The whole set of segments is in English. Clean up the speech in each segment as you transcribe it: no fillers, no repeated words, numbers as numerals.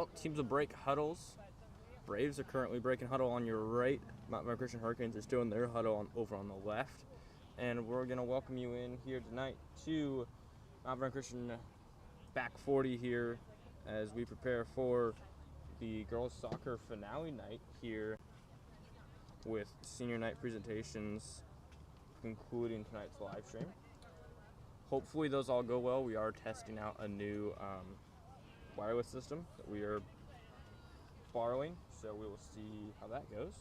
out. Teams will break huddles. Braves are currently breaking huddle on your right. Mount Vernon Christian Hurricanes is doing their huddle over on the left. And we're going to welcome you in here tonight to Mount Vernon Christian back 40 here as we prepare for the girls soccer finale night here with senior night presentations concluding tonight's live stream. Hopefully those all go well. We are testing out a new wireless system that we are borrowing, so we will see how that goes.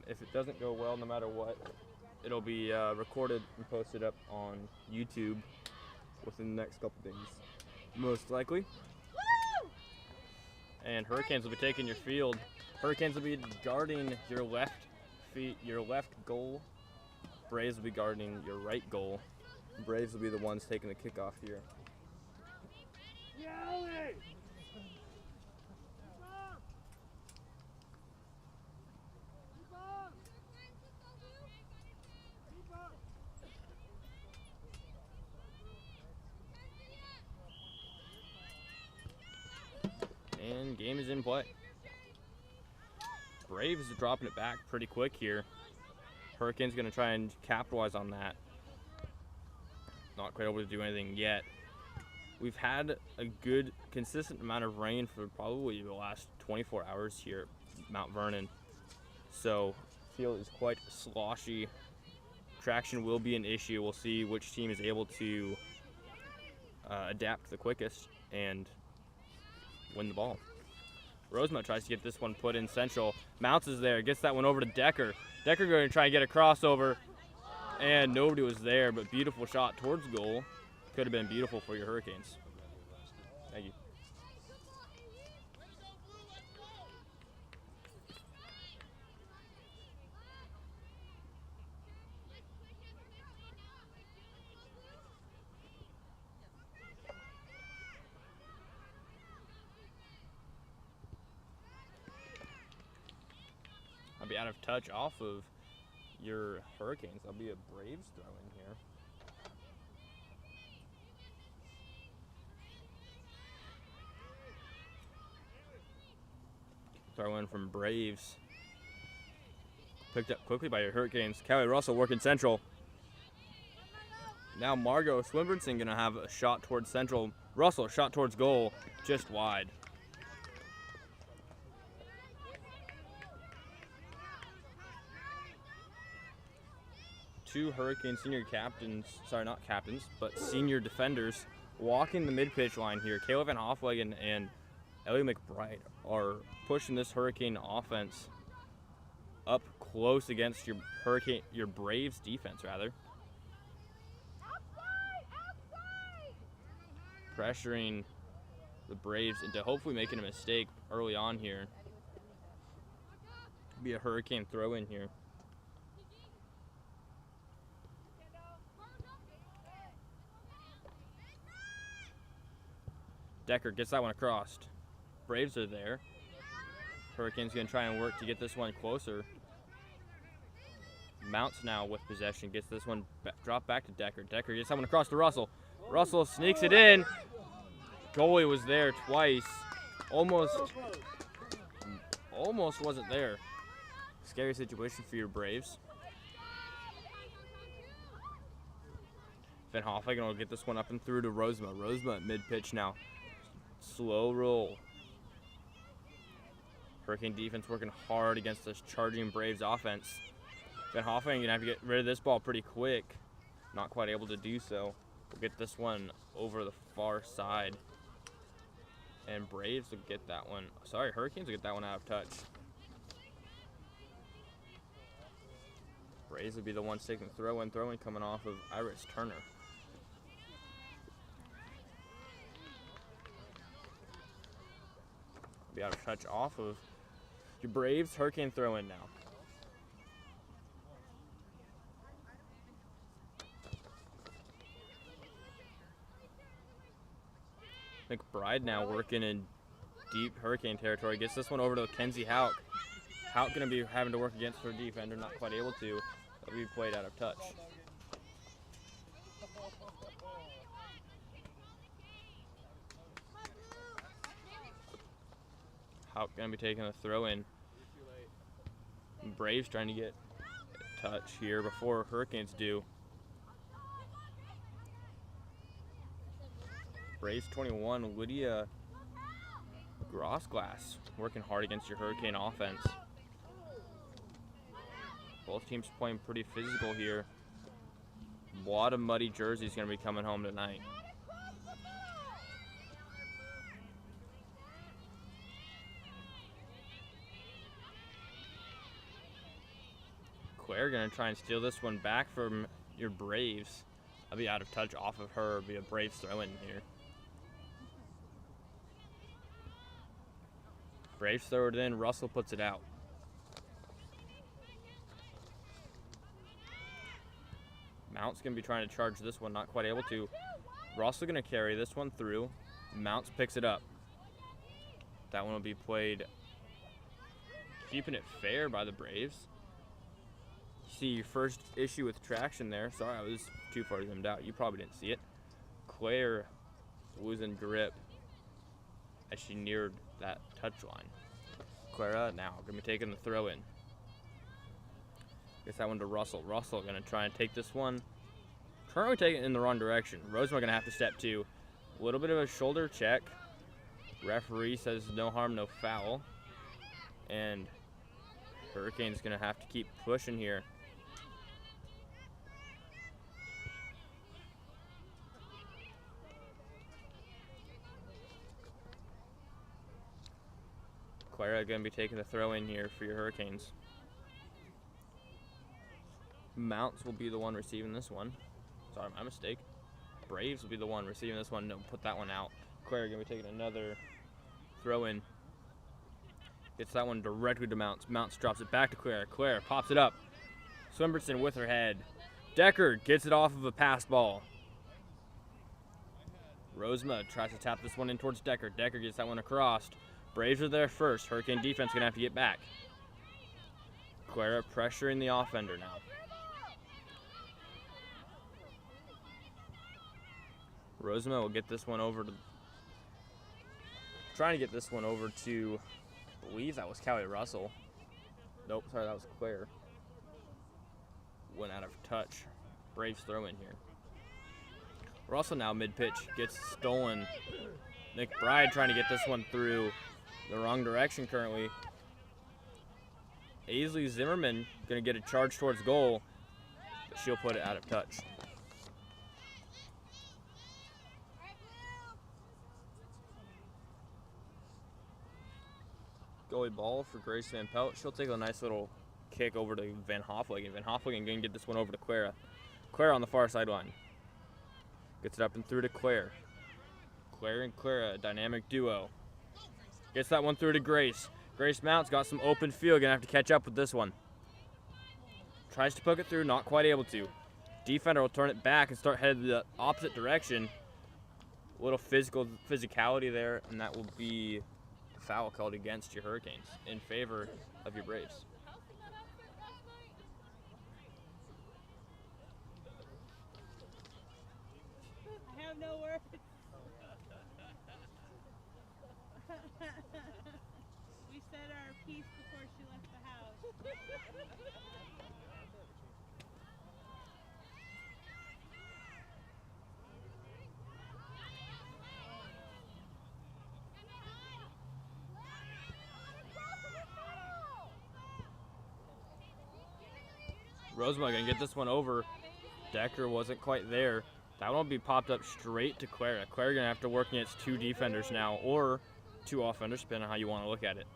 If it doesn't go well, no matter what, it'll be recorded and posted up on YouTube within the next couple days, most likely. Woo! And Hurricanes will be taking your field. Hurricanes will be guarding your left goal. Braves will be guarding your right goal. Braves will be the ones taking the kickoff here. And game is in play. Braves are dropping it back pretty quick here. Hurricanes going to try and capitalize on that. Not quite able to do anything yet. We've had a good, consistent amount of rain for probably the last 24 hours here at Mount Vernon. So, field is quite sloshy. Traction will be an issue. We'll see which team is able to adapt the quickest and win the ball. Rosemont tries to get this one put in central. Mounts is there, gets that one over to Decker. Decker going to try and get a crossover, and nobody was there, but beautiful shot towards goal. Could have been beautiful for your Hurricanes. Thank you. I'll be out of touch off of your Hurricanes. I'll be a Braves throw in here. Throw in from Braves. Picked up quickly by your Hurricanes. Kelly Russell working central. Now Margot Swinburne gonna have a shot towards central. Russell shot towards goal, just wide. Two Hurricane senior captains, sorry, not captains, but senior defenders walking the mid-pitch line here. Kayla Van Hoffwegen and Ellie McBride are pushing this Hurricane offense up close against your Braves defense, rather. Pressuring the Braves into hopefully making a mistake early on here. Be a Hurricane throw in here. Decker gets that one across. Braves are there. Hurricanes going to try and work to get this one closer. Mounts now with possession. Gets this one dropped back to Decker. Decker gets that one across to Russell. Russell sneaks it in. Goalie was there twice. Almost wasn't there. Scary situation for your Braves. Van Hoffwegen will get this one up and through to Rosema. Rosema at mid-pitch now. Slow roll. Hurricane defense working hard against this charging Braves offense. Van Hoffwegen gonna have to get rid of this ball pretty quick. Not quite able to do so. We'll get this one over the far side. And Braves will get that one. Sorry, Hurricanes will get that one out of touch. Braves will be the ones taking throw-in coming off of Iris Turner. Be out of touch off of your Braves. Hurricane throw in now. McBride now working in deep Hurricane territory. Gets this one over to Kenzie Hauk. Hauk going to be having to work against her defender, not quite able to. That'll be played out of touch. Houck going to be taking the throw in. Braves trying to get a touch here before Hurricanes do. Braves 21, Lydia Grossglass working hard against your Hurricane offense. Both teams playing pretty physical here. A lot of muddy jerseys going to be coming home tonight. Claire going to try and steal this one back from your Braves. I'll be out of touch off of her. It'll be a Braves throw in here. Braves throw it in. Russell puts it out. Mount's going to be trying to charge this one. Not quite able to. Russell going to carry this one through. Mounts picks it up. That one will be played, keeping it fair by the Braves. See your first issue with traction there. Sorry, I was too far zoomed out. You probably didn't see it. Claire losing grip as she neared that touch line. Clara now going to be taking the throw in. Gets that one to Russell. Russell going to try and take this one. Currently taking it in the wrong direction. Rosemar going to have to step two. A little bit of a shoulder check. Referee says no harm, no foul. And Hurricane's going to have to keep pushing here. Clara going to be taking the throw in here for your Hurricanes. Mounts will be the one receiving this one. Sorry, my mistake. Braves will be the one receiving this one. No, put that one out. Clara going to be taking another throw in. Gets that one directly to Mounts. Mounts drops it back to Clara. Clara pops it up. Swimbertson with her head. Decker gets it off of a pass ball. Rosema tries to tap this one in towards Decker. Decker gets that one across. Braves are there first. Hurricane defense going to have to get back. Clara pressuring the offender now. Rosema will get this one over to, trying to get this one over to, I believe that was Callie Russell. Nope, sorry, that was Claire. Went out of touch. Braves throw in here. Russell now mid-pitch gets stolen. McBride trying to get this one through the wrong direction currently. Aisley Zimmerman going to get a charge towards goal, but she'll put it out of touch. Goalie ball for Grace Van Pelt. She'll take a nice little kick over to Van Hofwegen. Van Hofwegen going to get this one over to Clara. Clara on the far sideline. Gets it up and through to Claire. Claire and Clara, a dynamic duo. Gets that one through to Grace. Grace Mounts got some open field. Going to have to catch up with this one. Tries to poke it through, not quite able to. Defender will turn it back and start headed the opposite direction. A little physicality there, and that will be a foul called against your Hurricanes in favor of your Braves. I have no words. We said our piece before she left the house. Rosemont going to get this one over. Decker wasn't quite there. That one will be popped up straight to Clara. Clara going to have to work against two defenders now, or two offenders, depending on how you want to look at it.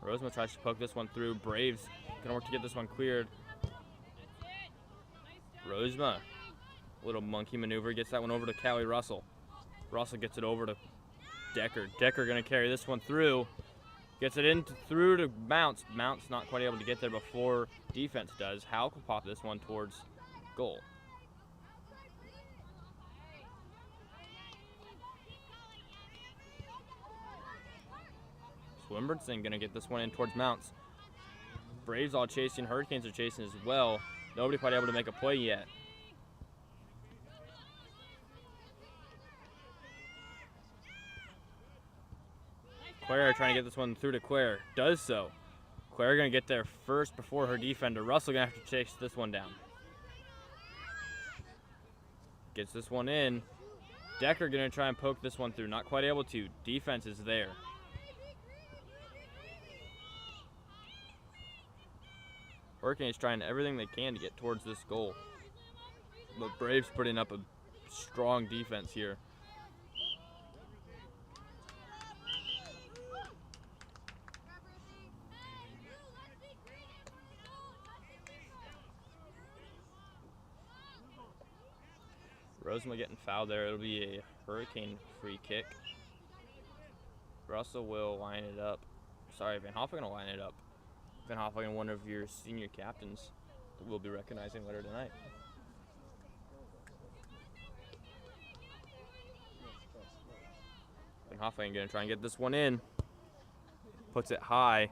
Rosemont tries to poke this one through. Braves going to work to get this one cleared. Rosemont, little monkey maneuver, gets that one over to Callie Russell. Russell gets it over to Decker. Decker going to carry this one through. Gets it in through to Mounts. Mounts not quite able to get there before defense does. Houck will pop this one towards goal. Swinburne going to get this one in towards Mounts. Braves all chasing. Hurricanes are chasing as well. Nobody quite able to make a play yet. Claire trying to get this one through to Claire. Does so. Claire going to get there first before her defender. Russell going to have to chase this one down. Gets this one in. Decker going to try and poke this one through. Not quite able to. Defense is there. Hurricanes trying everything they can to get towards this goal. But Braves putting up a strong defense here. Rosemont getting fouled there. It'll be a Hurricane free kick. Russell will line it up. Sorry, Van Hoffen will line it up. Van Hoffen, one of your senior captains that we'll be recognizing later tonight. Van Hoffen going to try and get this one in. Puts it high.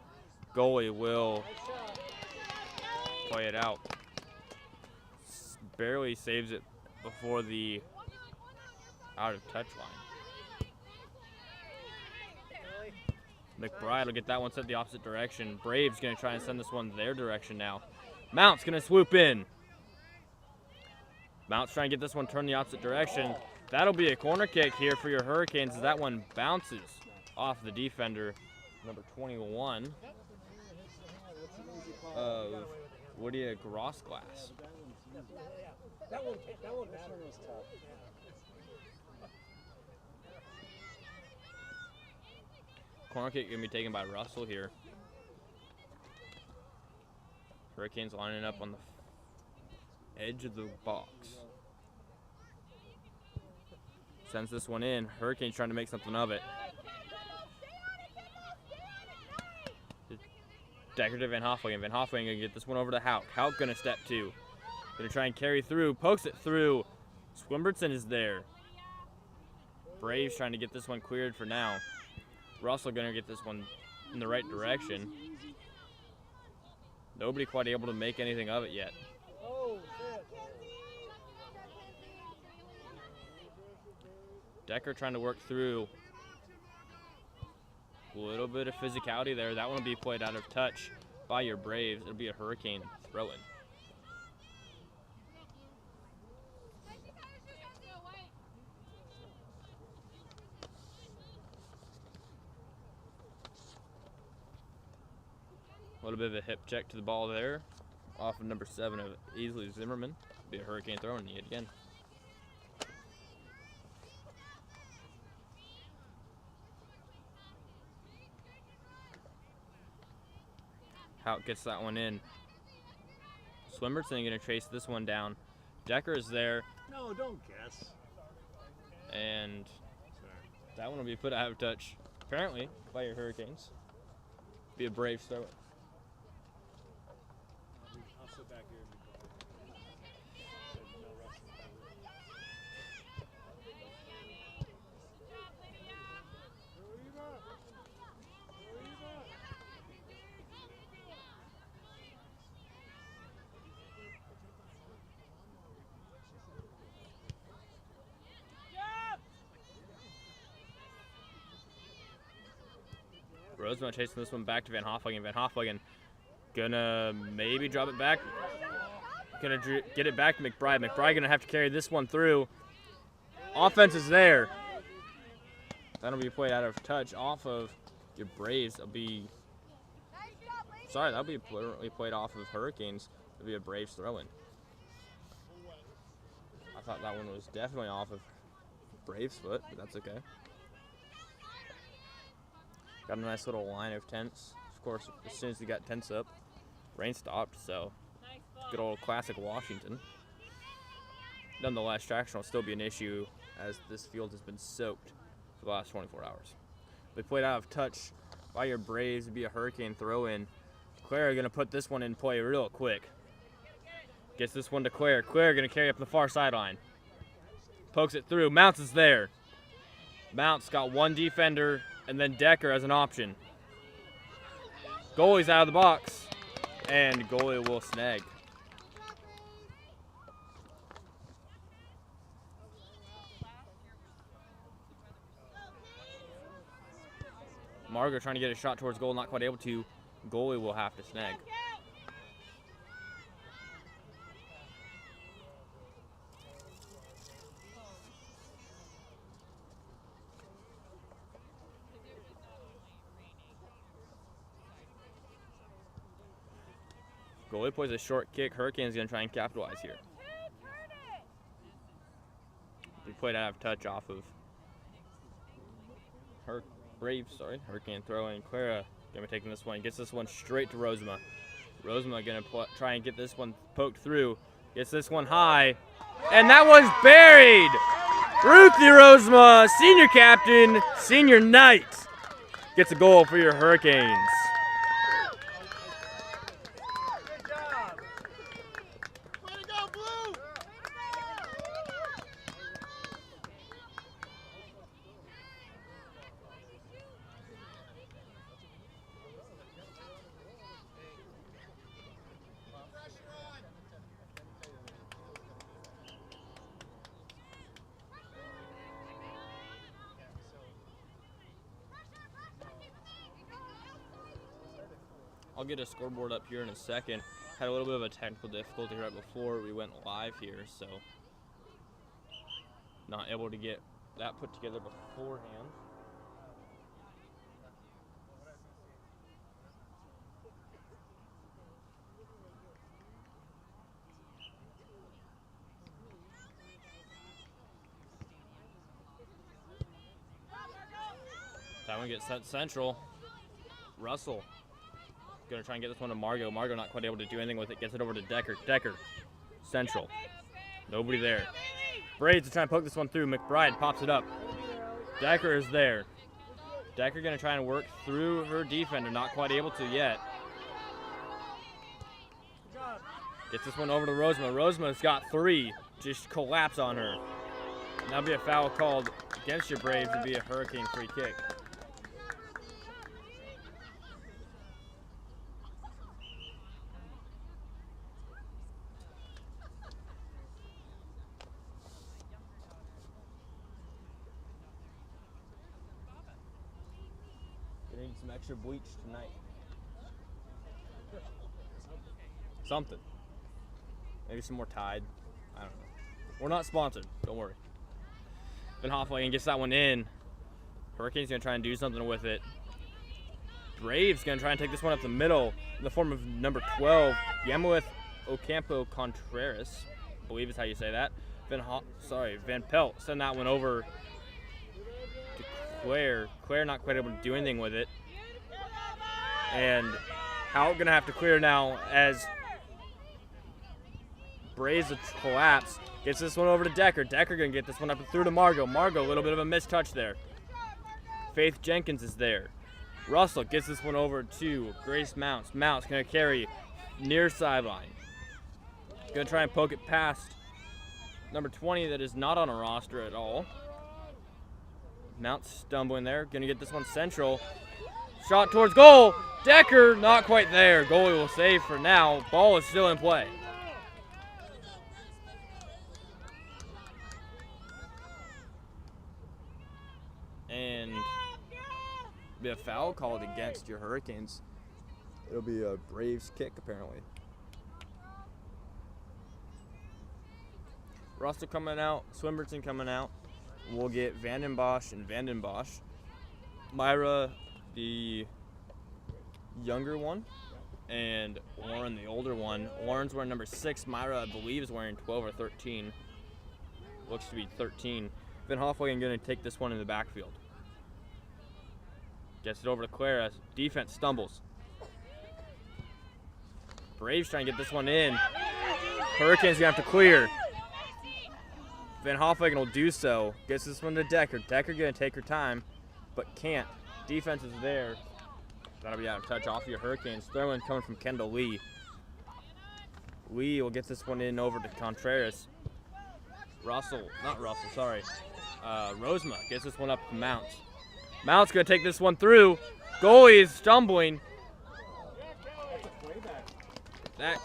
Goalie will play it out. Barely saves it before the out of touch line. McBride will get that one set the opposite direction. Braves going to try and send this one their direction now. Mount's going to swoop in. Mount's trying to get this one turned the opposite direction. That'll be a corner kick here for your Hurricanes as that one bounces off the defender, number 21 of Woodie Grossglass. That one was tough. Corner kick going to be taken by Russell here. Hurricanes lining up on the edge of the box. Sends this one in. Hurricanes trying to make something of it. Decker to Van Hoffling. Van Hoffling going to get this one over to Hauk. Hauk going to step two. Going to try and carry through. Pokes it through. Swinbertson is there. Braves trying to get this one cleared for now. Russell going to get this one in the right direction. Nobody quite able to make anything of it yet. Decker trying to work through. A little bit of physicality there. That one will be played out of touch by your Braves. It'll be a Hurricane throw-in. A little bit of a hip check to the ball there. Off of number 7 of Easley Zimmerman. Be a Hurricane throw-in yet again. Hauk gets that one in. Swinbertson going to chase this one down. Decker is there. No, don't guess. And that one will be put out of touch, apparently, by your Hurricanes. Be a Braves throw-in. I'll sit back here and be quiet. No rush. Rosemont chasing this one back to Van Hofflingen. Van Hofflingen gonna maybe drop it back. Gonna get it back to McBride. McBride gonna have to carry this one through. Offense is there. That'll be played out of touch off of your Braves. That'll be literally played off of Hurricanes. It'll be a Braves throw-in. I thought that one was definitely off of Braves' foot, but that's okay. Got a nice little line of tents. Of course, as soon as we got tents up, rain stopped, so good old classic Washington. Nonetheless, traction will still be an issue as this field has been soaked for the last 24 hours. They played out of touch by your Braves. It'd be a Hurricane throw-in. Claire going to put this one in play real quick. Gets this one to Claire. Claire going to carry up the far sideline. Pokes it through. Mounts is there. Mounts got one defender, and then Decker as an option. Goalie's out of the box, and goalie will snag. Margot trying to get a shot towards goal, not quite able to. Goalie will have to snag. Goalie plays a short kick. Hurricanes going to try and capitalize here. We played out of touch off of Braves, sorry. Hurricane throw in. Clara going to be taking this one. Gets this one straight to Rosema. Rosema going to try and get this one poked through. Gets this one high. And that one's buried! Ruthie Rosema, senior captain, senior knight, gets a goal for your Hurricanes. I'll get a scoreboard up here in a second. Had a little bit of a technical difficulty right before we went live here, so not able to get that put together beforehand. That one gets sent central. Russell going to try and get this one to Margot. Margot not quite able to do anything with it. Gets it over to Decker. Decker, central. Nobody there. Braves to try and poke this one through. McBride pops it up. Decker is there. Decker going to try and work through her defender. Not quite able to yet. Gets this one over to Rosema. Rosema's got 3. Just collapse on her. And that'll be a foul called against your Braves. It'll be a Hurricane free kick. Need some extra bleach tonight. Something. Maybe some more Tide. I don't know. We're not sponsored. Don't worry. Van Hofflegen gets that one in. Hurricanes going to try and do something with it. Braves going to try and take this one up the middle in the form of number 12, Yamileth Ocampo Contreras. I believe is how you say that. Van Pelt send that one over to Claire. Claire not quite able to do anything with it. And Howell going to have to clear now as Braves collapse. Gets this one over to Decker. Decker going to get this one up and through to Margot. Margot, a little bit of a missed touch there. Faith Jenkins is there. Russell gets this one over to Grace Mounts. Mounts going to carry near sideline. Going to try and poke it past number 20 that is not on a roster at all. Mounts stumbling there. Going to get this one central. Shot towards goal. Decker not quite there. Goalie will save for now. Ball is still in play. And be a foul called against your Hurricanes. It'll be a Braves kick apparently. Russell coming out. Swinburton coming out. We'll get Vandenbosch and Vandenbosch. Myra, the younger one, and Lauren, the older one. Lauren's wearing number 6. Myra, I believe, is wearing 12 or 13. Looks to be 13. Van Hofflegen going to take this one in the backfield. Gets it over to Clara. Defense stumbles. Braves trying to get this one in. Hurricanes going to have to clear. Van Hofflegen will do so. Gets this one to Decker. Decker going to take her time, but can't. Defense is there. That'll be out of touch off your Hurricanes. Throw-in coming from Kendall Lee. Lee will get this one in over to Contreras. Rosema gets this one up to Mounts. Mounts going to take this one through. Goalie is stumbling. That.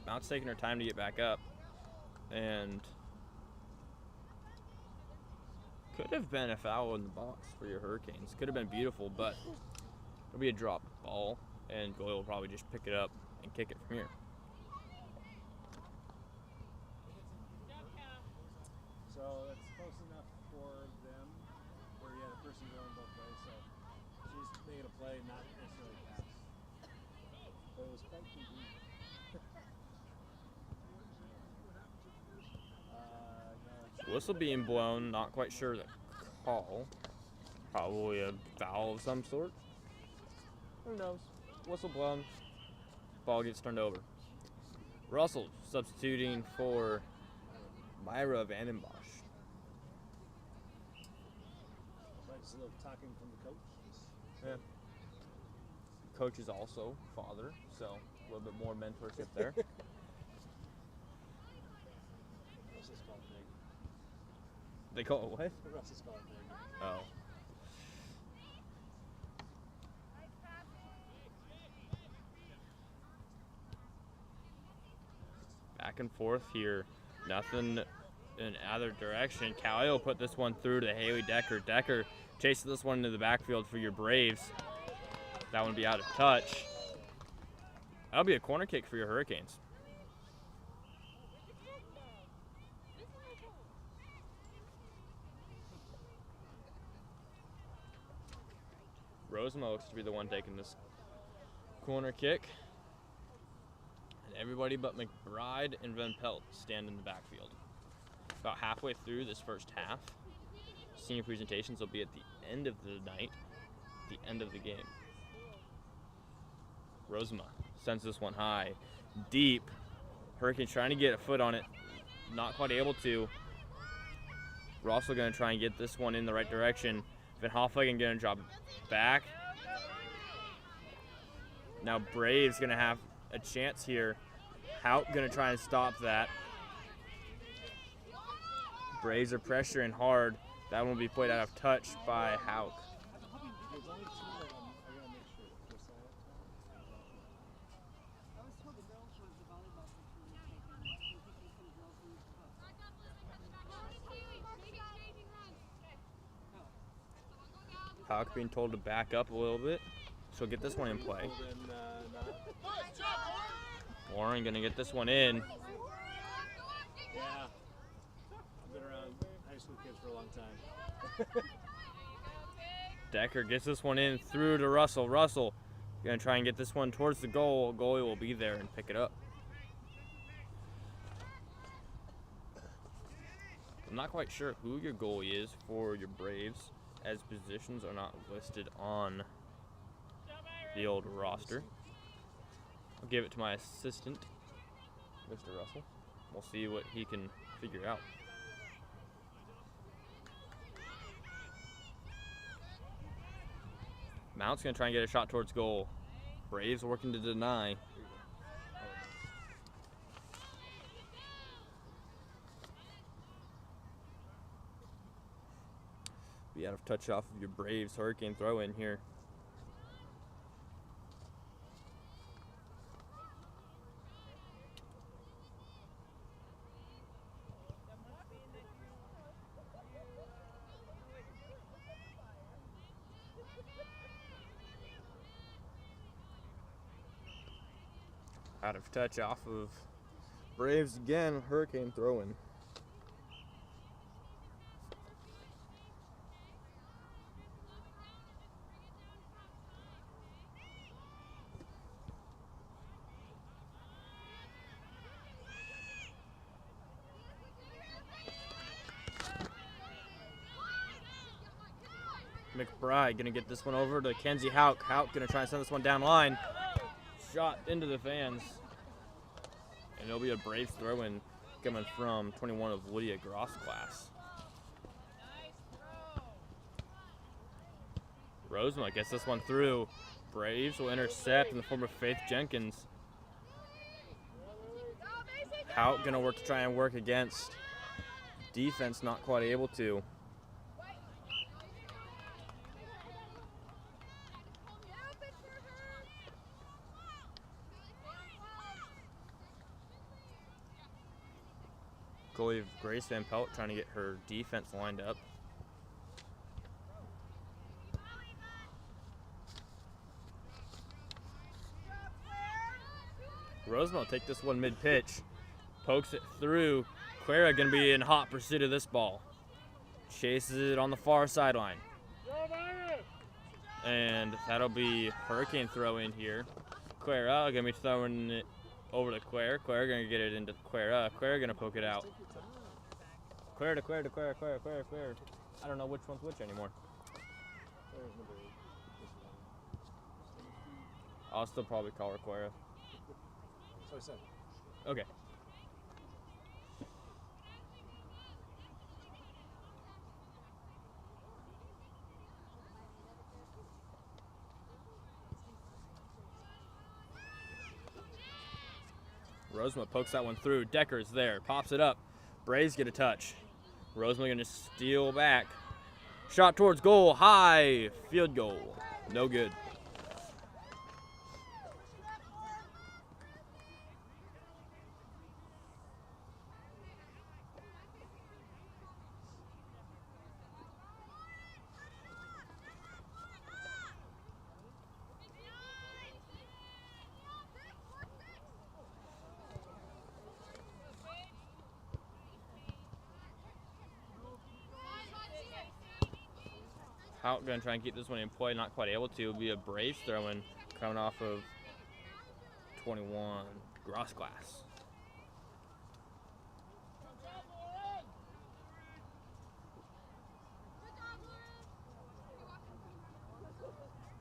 Mounts taking her time to get back up. and could have been a foul in the box for your Hurricanes. Could have been beautiful, but it'll be a drop ball, and goalie will probably just pick it up and kick it from here. So that's close enough for them, where you had a person going both ways. So she's making a play, not necessarily pass. But it was quite convenient. No, Whistle being blown, not quite sure the call. Probably a foul of some sort. Who knows? Whistle blown, ball gets turned over. Russell substituting for Myra Vandenbosch. just a little talking from the coach. Yeah. Coach is also father, so a little bit more mentorship there. Russell's called big. They call it what? Russell's called big. Oh. Back and forth here. Nothing in either direction. Callie will put this one through to Haley Decker. Decker chases this one into the backfield for your Braves. That one will be out of touch. That'll be a corner kick for your Hurricanes. Rosema looks to be the one taking this corner kick. And everybody but McBride and Van Pelt stand in the backfield. About halfway through this first half. Senior presentations will be at the end of the night, the end of the game. Rosema sends this one high, deep. Hurricanes trying to get a foot on it, not quite able to. Russell going to try and get this one in the right direction. Van Hoflagen going to drop back. Now Braves going to have a chance here. Hauk going to try and stop that. Braves are pressuring hard. That one will be played out of touch by Hauk. There's only two of them. I gotta make sure. Chris, I was told the girls was the volleyball team was taking some girls in the club. Hauk being told to back up a little bit. So get this one in play. Warren gonna get this one in. yeah. I've been around high school kids for a long time. Decker gets this one in through to Russell. Russell gonna try and get this one towards the goal. Goalie will be there and pick it up. I'm not quite sure who your goalie is for your Braves, as positions are not listed on the old roster. I'll give it to my assistant, Mr. Russell. We'll see what he can figure out. Mount's going to try and get a shot towards goal. Braves working to deny. Be out of touch off of your Braves Hurricane throw in here. Out of touch off of Braves again, Hurricane throwing. McBride gonna get this one over to Kenzie Hauk. Hauk gonna try and send this one down line. Shot into the fans. And it'll be a Braves throw-in coming from 21 of Lydia Gross class. Rosema gets this one through. Braves will intercept in the form of Faith Jenkins. Hauk gonna work to try and work against. Defense not quite able to. Goalie Grace Van Pelt trying to get her defense lined up. Rosemont will take this one mid-pitch. Pokes it through. Clara going to be in hot pursuit of this ball. Chases it on the far sideline. And that'll be Hurricane throw in here. Clara going to be throwing it over to Claire. Claire going to get it into Clara. Claire going to poke it out. Claire to Claire to Claire, Claire, Claire, Claire. I don't know which one's which anymore. I'll still probably call her Clara. So I said. Okay. Rosemont pokes that one through. Decker's there. Pops it up. Braves get a touch. Rosemont going to steal back. Shot towards goal. High. Field goal. No good. Out going to try and keep this one in play, not quite able to. It'll be a Braves throw-in coming off of 21 Gross Glass.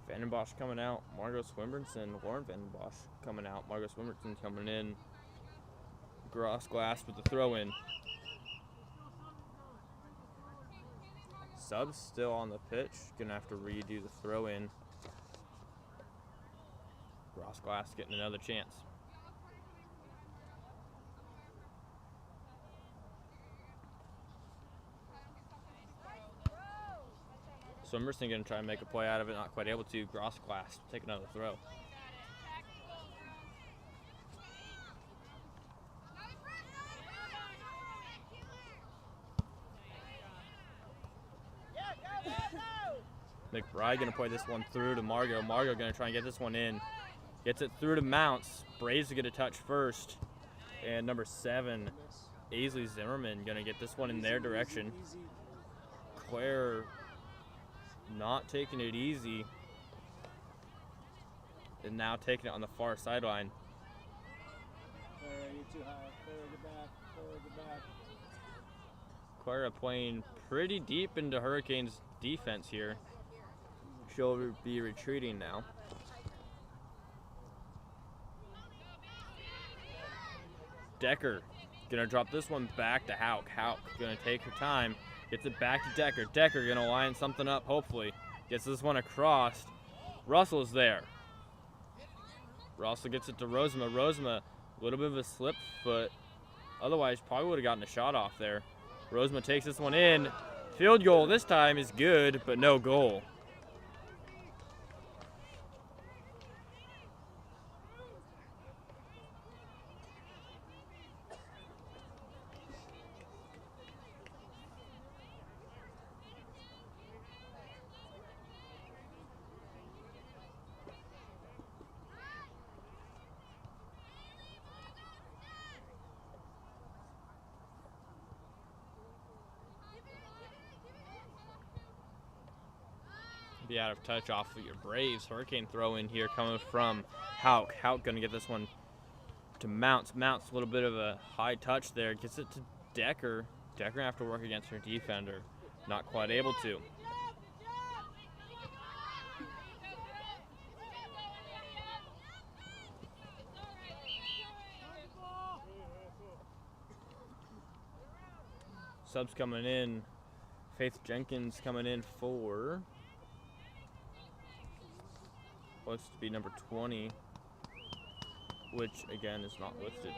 Vandenbosch coming out. Margot Swinburne, Lauren Vandenbosch coming out. Margot Swinburne coming in. Gross Glass with the throw-in. Subs still on the pitch. Gonna have to redo the throw-in. Gross Glass getting another chance. So Emerson gonna try and make a play out of it, not quite able to. Gross Glass take another throw. McBride going to play this one through to Margot. Margot going to try and get this one in. Gets it through to Mounts. Braves are going to touch first. And number 7, Aisley Zimmerman going to get this one in their direction. Claire not taking it easy. And now taking it on the far sideline. Clara, you're too high. Clara, get back. Clara, get back. Clara playing pretty deep into Hurricanes defense here. She'll be retreating now. Decker gonna drop this one back to Hauk. Hauk gonna take her time, gets it back to Decker. Decker gonna line something up, hopefully. Gets this one across. Russell's there. Russell gets it to Rosema. Rosema, a little bit of a slip foot. Otherwise, probably would have gotten a shot off there. Rosema takes this one in. Field goal this time is good, but no goal. Be out of touch off of your Braves. Hurricane throw in here coming from Hauk. Hauk going to get this one to Mounts. Mounts, a little bit of a high touch there. Gets it to Decker. Decker going to have to work against her defender. Not quite able to. Subs coming in. Faith Jenkins coming in for... looks to be number 20, which again is not listed.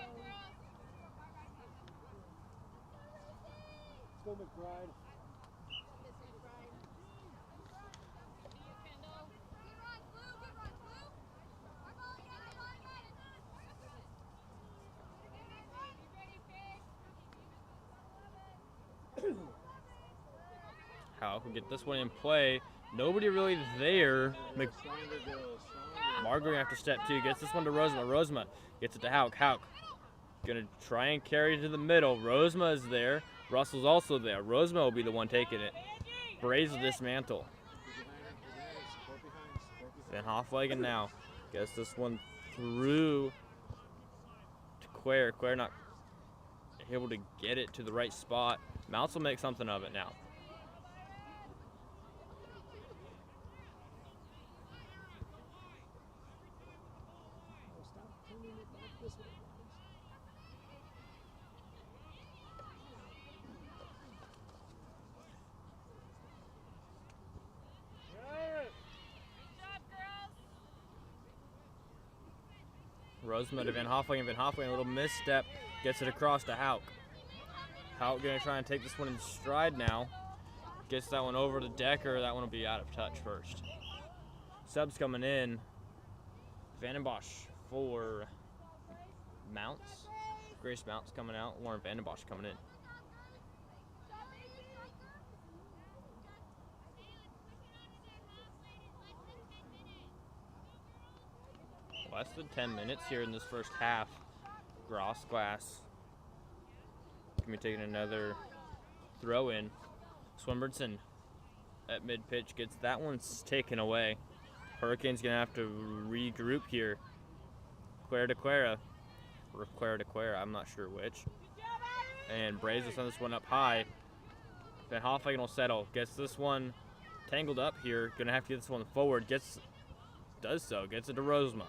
Let's go, McBride. How can get this one in play? Nobody really there. Stronger girls, stronger. Margaret after step 2 gets this one to Rosema. Rosema gets it to Hauk. Hauk gonna try and carry it to the middle. Rosema is there. Russell's also there. Rosema will be the one taking it. Braves will dismantle. Van Hoflagen now gets this one through to Quare. Quare not able to get it to the right spot. Mounts will make something of it now. Rosema to Van Hoflagen. Van Hoflagen, a little misstep, gets it across to Hauk. Hauk gonna try and take this one in stride now. Gets that one over to Decker. That one will be out of touch first. Subs coming in. Vandenbosch for Mounts. Grace Mounts coming out. Lauren Vandenbosch coming in. Less than 10 minutes here in this first half. Gross glass. Gonna be taking another throw in. Swinburne at mid pitch gets that one's taken away. Hurricanes gonna have to regroup here. Quare to Quare. Or Quare to Quare, I'm not sure which. And Braves will send this one up high. Van Hoflagen will settle. Gets this one tangled up here. Gonna have to get this one forward. Does so. Gets it to Rosema.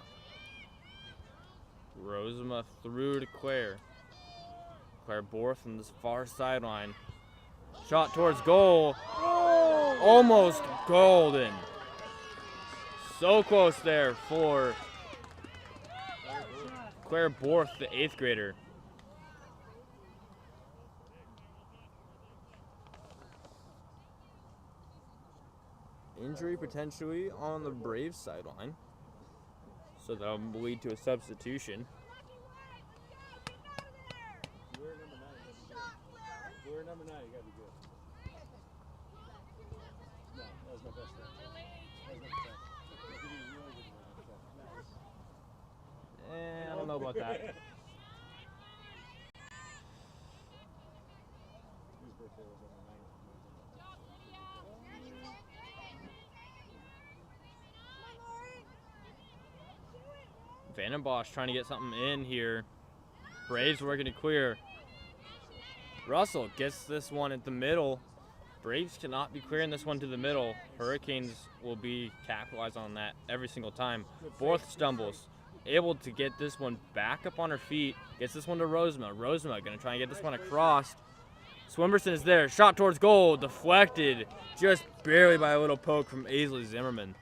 Rosema through to Quare. Quare Borth from this far sideline. Shot towards goal. Almost golden. So close there for Quare Borth, the 8th grader. Injury potentially on the Braves sideline. So that'll lead to a substitution. We're number 9, you gotta be good. No, that was my best friend. That was my best. That could be really good. I don't know about that. His birthday was on the 9th. Vandenbosch trying to get something in here. Braves working to clear. Russell gets this one at the middle. Braves cannot be clearing this one to the middle. Hurricanes will be capitalized on that every single time. Borth stumbles. Able to get this one back up on her feet. Gets this one to Rosema. Rosema going to try and get this one across. Swinburne is there. Shot towards goal. Deflected just barely by a little poke from Aisley Zimmerman.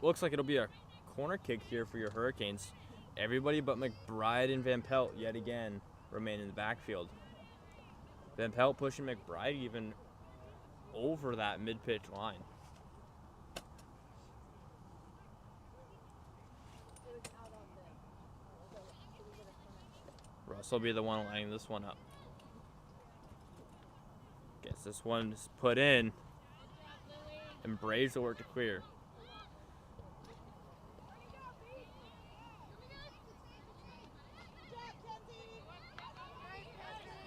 Looks like it'll be a corner kick here for your Hurricanes. Everybody but McBride and Van Pelt yet again remain in the backfield. Van Pelt pushing McBride even over that mid-pitch line. Russ will be the one lining this one up. Gets this one put in. And Braves will work to clear.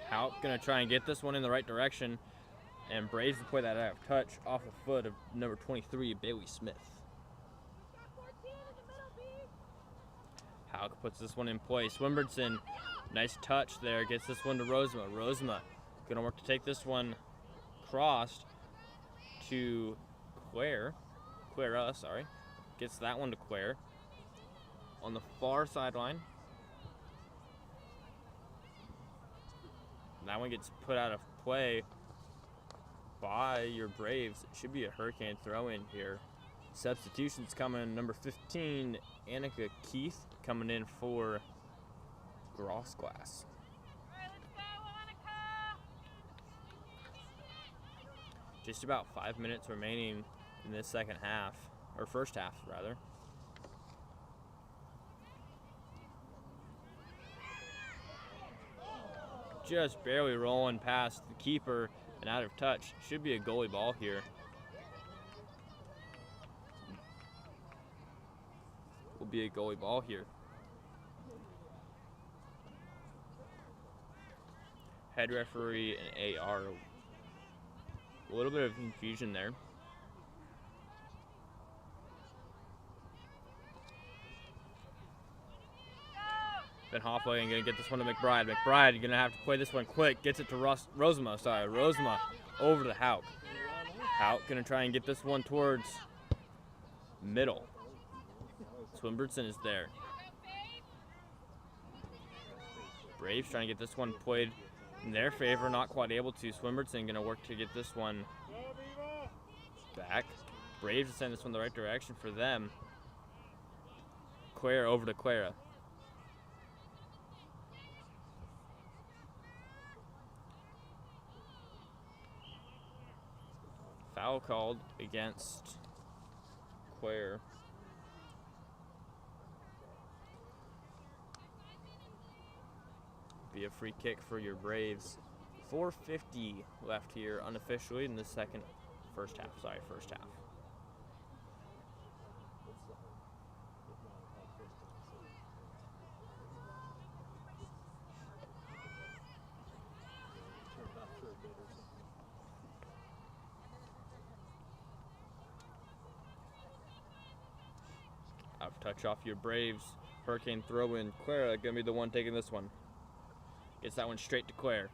Hauk gonna try and get this one in the right direction, and Braves will play that out of touch off the foot of number 23, Bailey Smith. Hauk puts this one in play. Swinburne, nice touch there, gets this one to Rosema. Rosema gonna work to take this one crossed to Quare. Gets that one to Quare. On the far sideline. That one gets put out of play by your Braves. It should be a Hurricane throw-in here. Substitutions coming. Number 15, Annika Keith, coming in for Grossglass. Just about 5 minutes remaining in this second half, or first half, rather. just barely rolling past the keeper and out of touch. Should be a goalie ball here. Will be a goalie ball here. Head referee and AR. A little bit of confusion there. Van Hoffley gonna get this one to McBride. McBride gonna have to play this one quick. Gets it to Rosema. Sorry, Rosema over to Hauk. Hauk gonna try and get this one towards middle. Swinburton is there. Braves trying to get this one played in their favor. Not quite able to. Swinburton gonna work to get this one back. Braves send this one the right direction for them. Clara over to Clara. Foul called against Quare. Be a free kick for your Braves. 4:50 left here unofficially in the first half. Out of touch off your Braves. Hurricane throw in. Clara gonna be the one taking this one. Gets that one straight to Claire.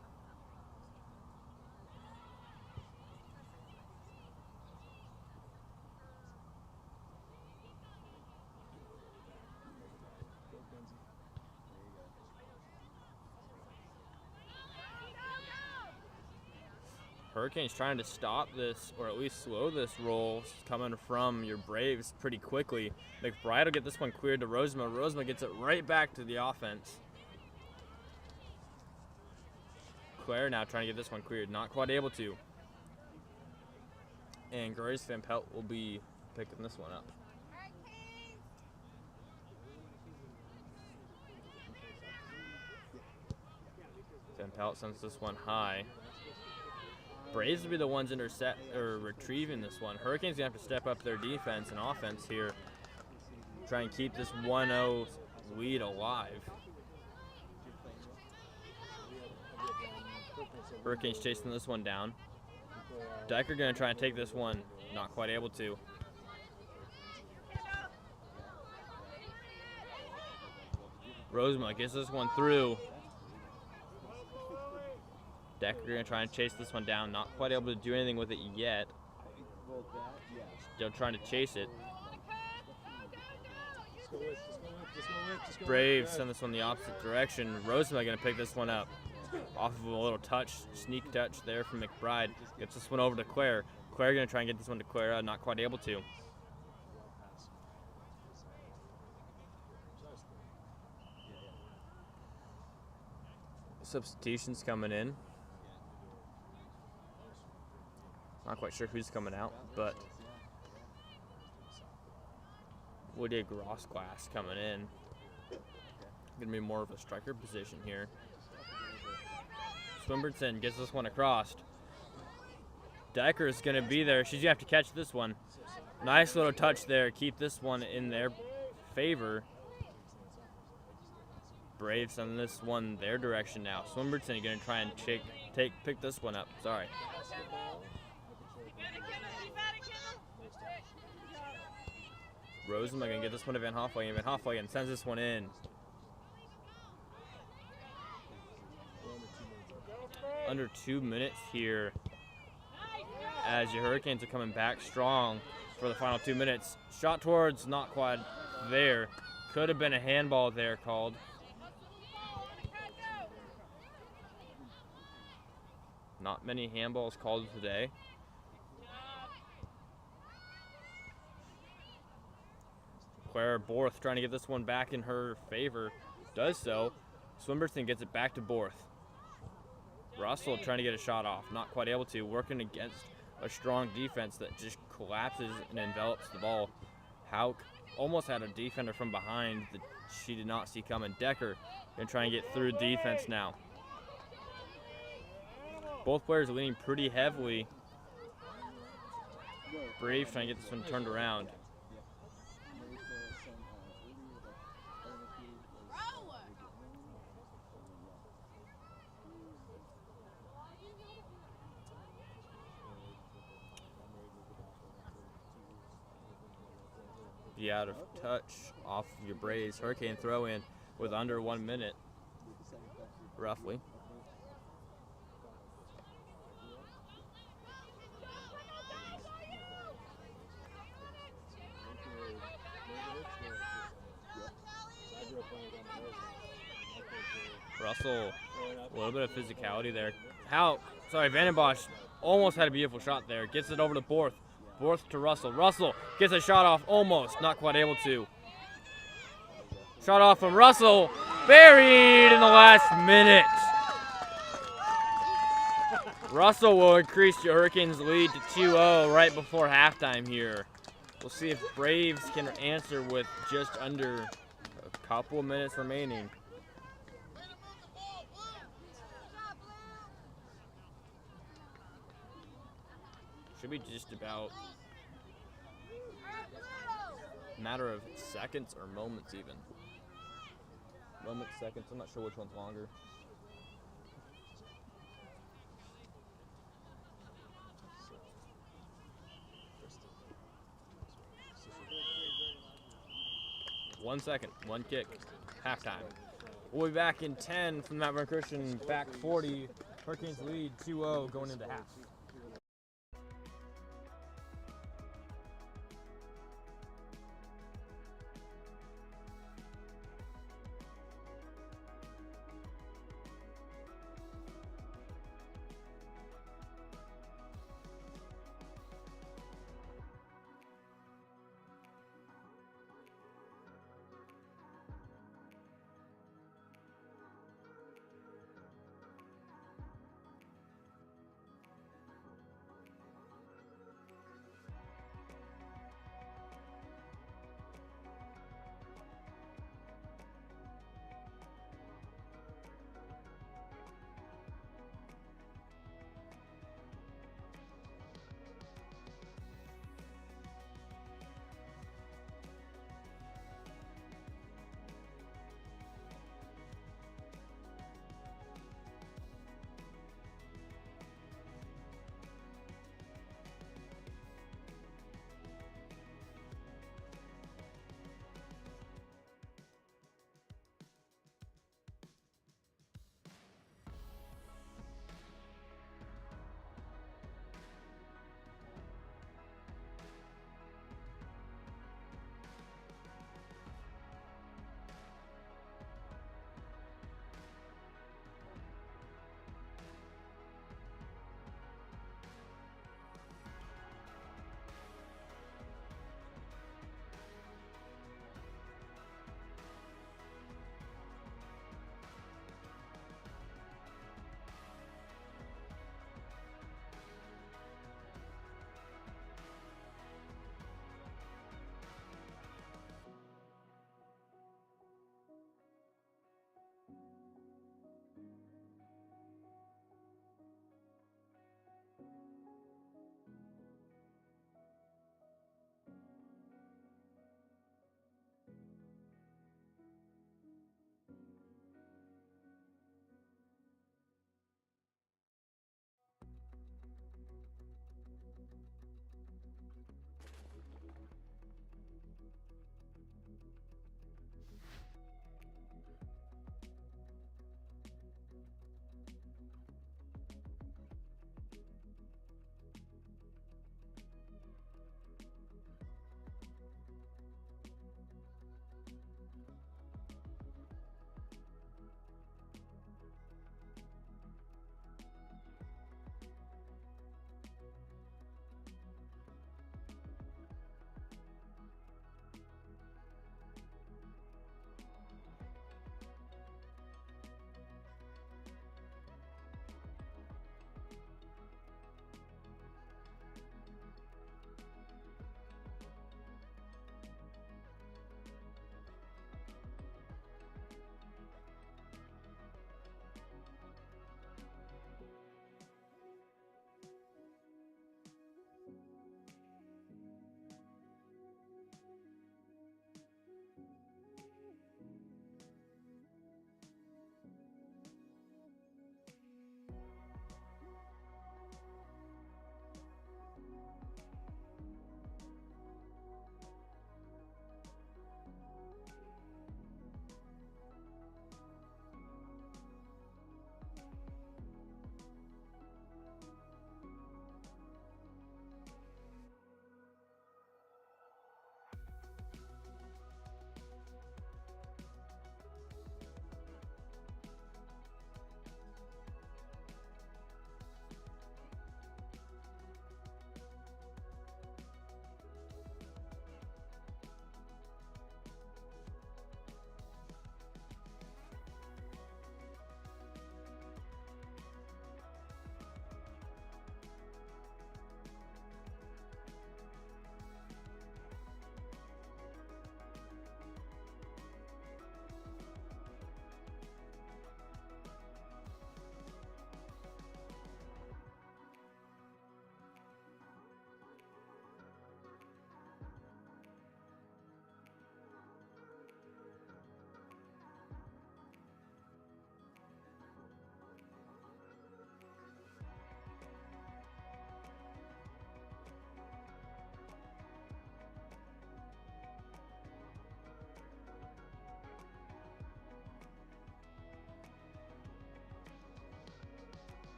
Hurricane's trying to stop this, or at least slow this roll coming from your Braves pretty quickly. McBride will get this one cleared to Rosema. Rosema gets it right back to the offense. Claire now trying to get this one cleared. Not quite able to. And Grace Van Pelt will be picking this one up. Van Pelt sends this one high. Braves will be the ones retrieving this one. Hurricanes gonna have to step up their defense and offense here. Try and keep this 1-0 lead alive. Hurricanes chasing this one down. Dyker gonna try and take this one. Not quite able to. Rosema gets this one through. Decker gonna try and chase this one down. Not quite able to do anything with it yet. Still trying to chase it. Braves send this one the opposite direction. Rosema gonna pick this one up. Off of a little touch, sneak touch there from McBride. Gets this one over to Claire. Claire gonna try and get this one to Clara. Not quite able to. Substitutions coming in. Not quite sure who's coming out, but Woody Grossglass coming in. Gonna be more of a striker position here. Swinburton gets this one across. Dyker is gonna be there. She's gonna have to catch this one. Nice little touch there. Keep this one in their favor. Braves on this one their direction now. Swinburton gonna try and pick this one up. Sorry. Rosema gonna get this one to Van Hoffley, and Van Hoffley sends this one in. Under 2 minutes here as your Hurricanes are coming back strong for the final 2 minutes. Shot towards, not quite there. Could have been a handball there called. Not many handballs called today. Clara Borth trying to get this one back in her favor. Does so. Swinburton gets it back to Borth. Russell trying to get a shot off. Not quite able to. Working against a strong defense that just collapses and envelops the ball. Hauk almost had a defender from behind that she did not see coming. Decker gonna try and get through defense now. Both players are leaning pretty heavily. Braves trying to get this one turned around. Be out of touch off your Braves. Hurricane throw in with under 1 minute, roughly. Russell, a little bit of physicality there. Vandenbosch almost had a beautiful shot there. Gets it over to Borth. Borth to Russell. Russell gets a shot off, almost, not quite able to. Shot off from Russell, buried in the last minute. Russell will increase your Hurricanes' lead to 2-0 right before halftime here. We'll see if Braves can answer with just under a couple of minutes remaining. Should be just about a matter of seconds or moments even. Moments, seconds, I'm not sure which one's longer. One second, one kick, halftime. We'll be back in 10 from Mount Vernon Christian, back 40. Hurricanes lead 2-0 going into half.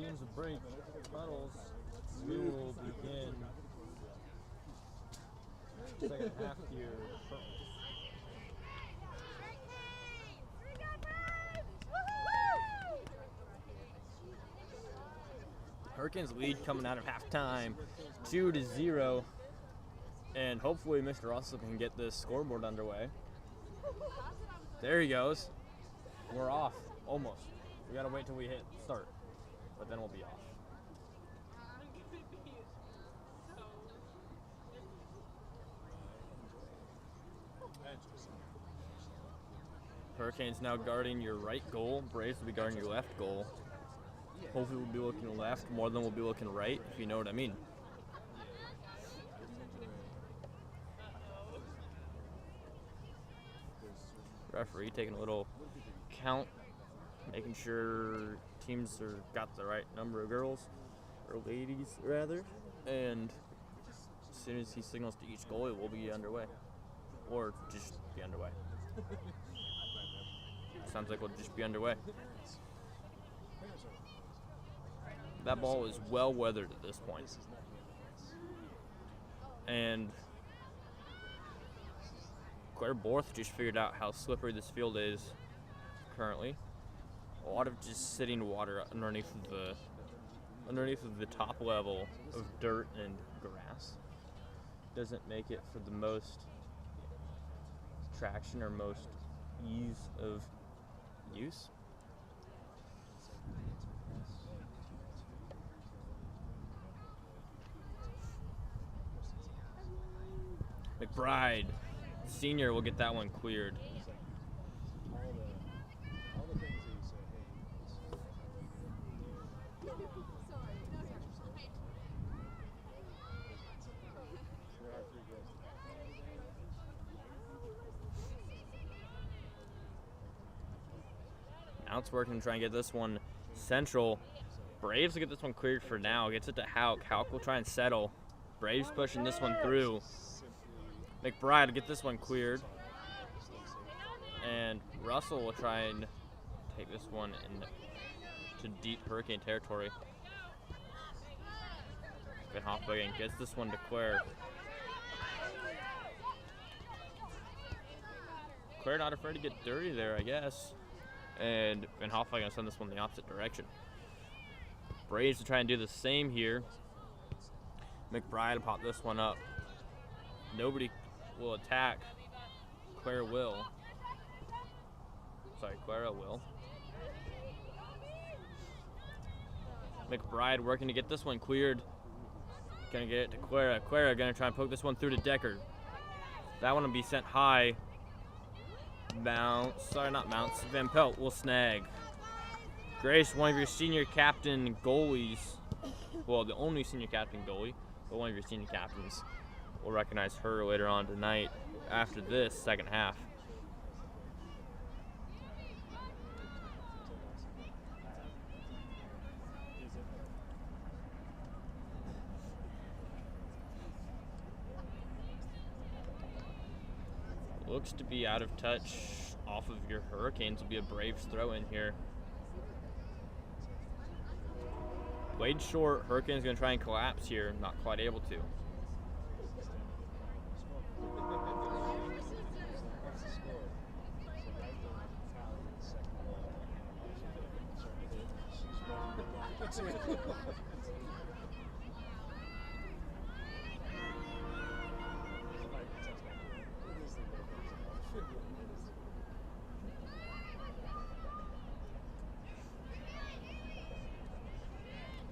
teams break huddles, we will begin second half here. Hurricanes lead coming out of halftime, 2-0, and hopefully Mr. Russell can get this scoreboard underway. There he goes. We're off, almost. We gotta wait till we hit start, but then we'll be off. Hurricanes now guarding your right goal. Braves will be guarding your left goal. Hopefully we'll be looking left more than we'll be looking right, if you know what I mean. Referee taking a little count, making sure teams are got the right number of girls, or ladies rather, and as soon as he signals to each goalie, we'll be underway, or just be underway. Sounds like we'll just be underway. That ball is well weathered at this point. And Claire Borth just figured out how slippery this field is currently. A lot of just sitting water underneath of the top level of dirt and grass. Doesn't make it for the most traction or most ease of use. McBride, senior, will get that one cleared. Now it's working to try and get this one central. Braves will get this one cleared for now. Gets it to Hauk. Hauk will try and settle. Braves pushing this one through. McBride will get this one cleared. And Russell will try and take this one into deep Hurricane territory. Van Hoffwagen gets this one to Claire. Claire not afraid to get dirty there, I guess. And Van Hoffwagen will send this one the opposite direction. Braves will try and do the same here. McBride will pop this one up. Nobody will attack. Claire will. Sorry, Clara will. McBride working to get this one cleared. Gonna get it to Clara. Clara gonna try and poke this one through to Decker. That one will be sent high. Bounce. Sorry, not bounce. Van Pelt will snag. Grace, one of your senior captain goalies. Well, the only senior captain goalie, but one of your senior captains. We'll recognize her later on tonight after this second half. Looks to be out of touch off of your Hurricanes. Will be a Braves throw in here. Played short. Hurricanes going to try and collapse here. Not quite able to.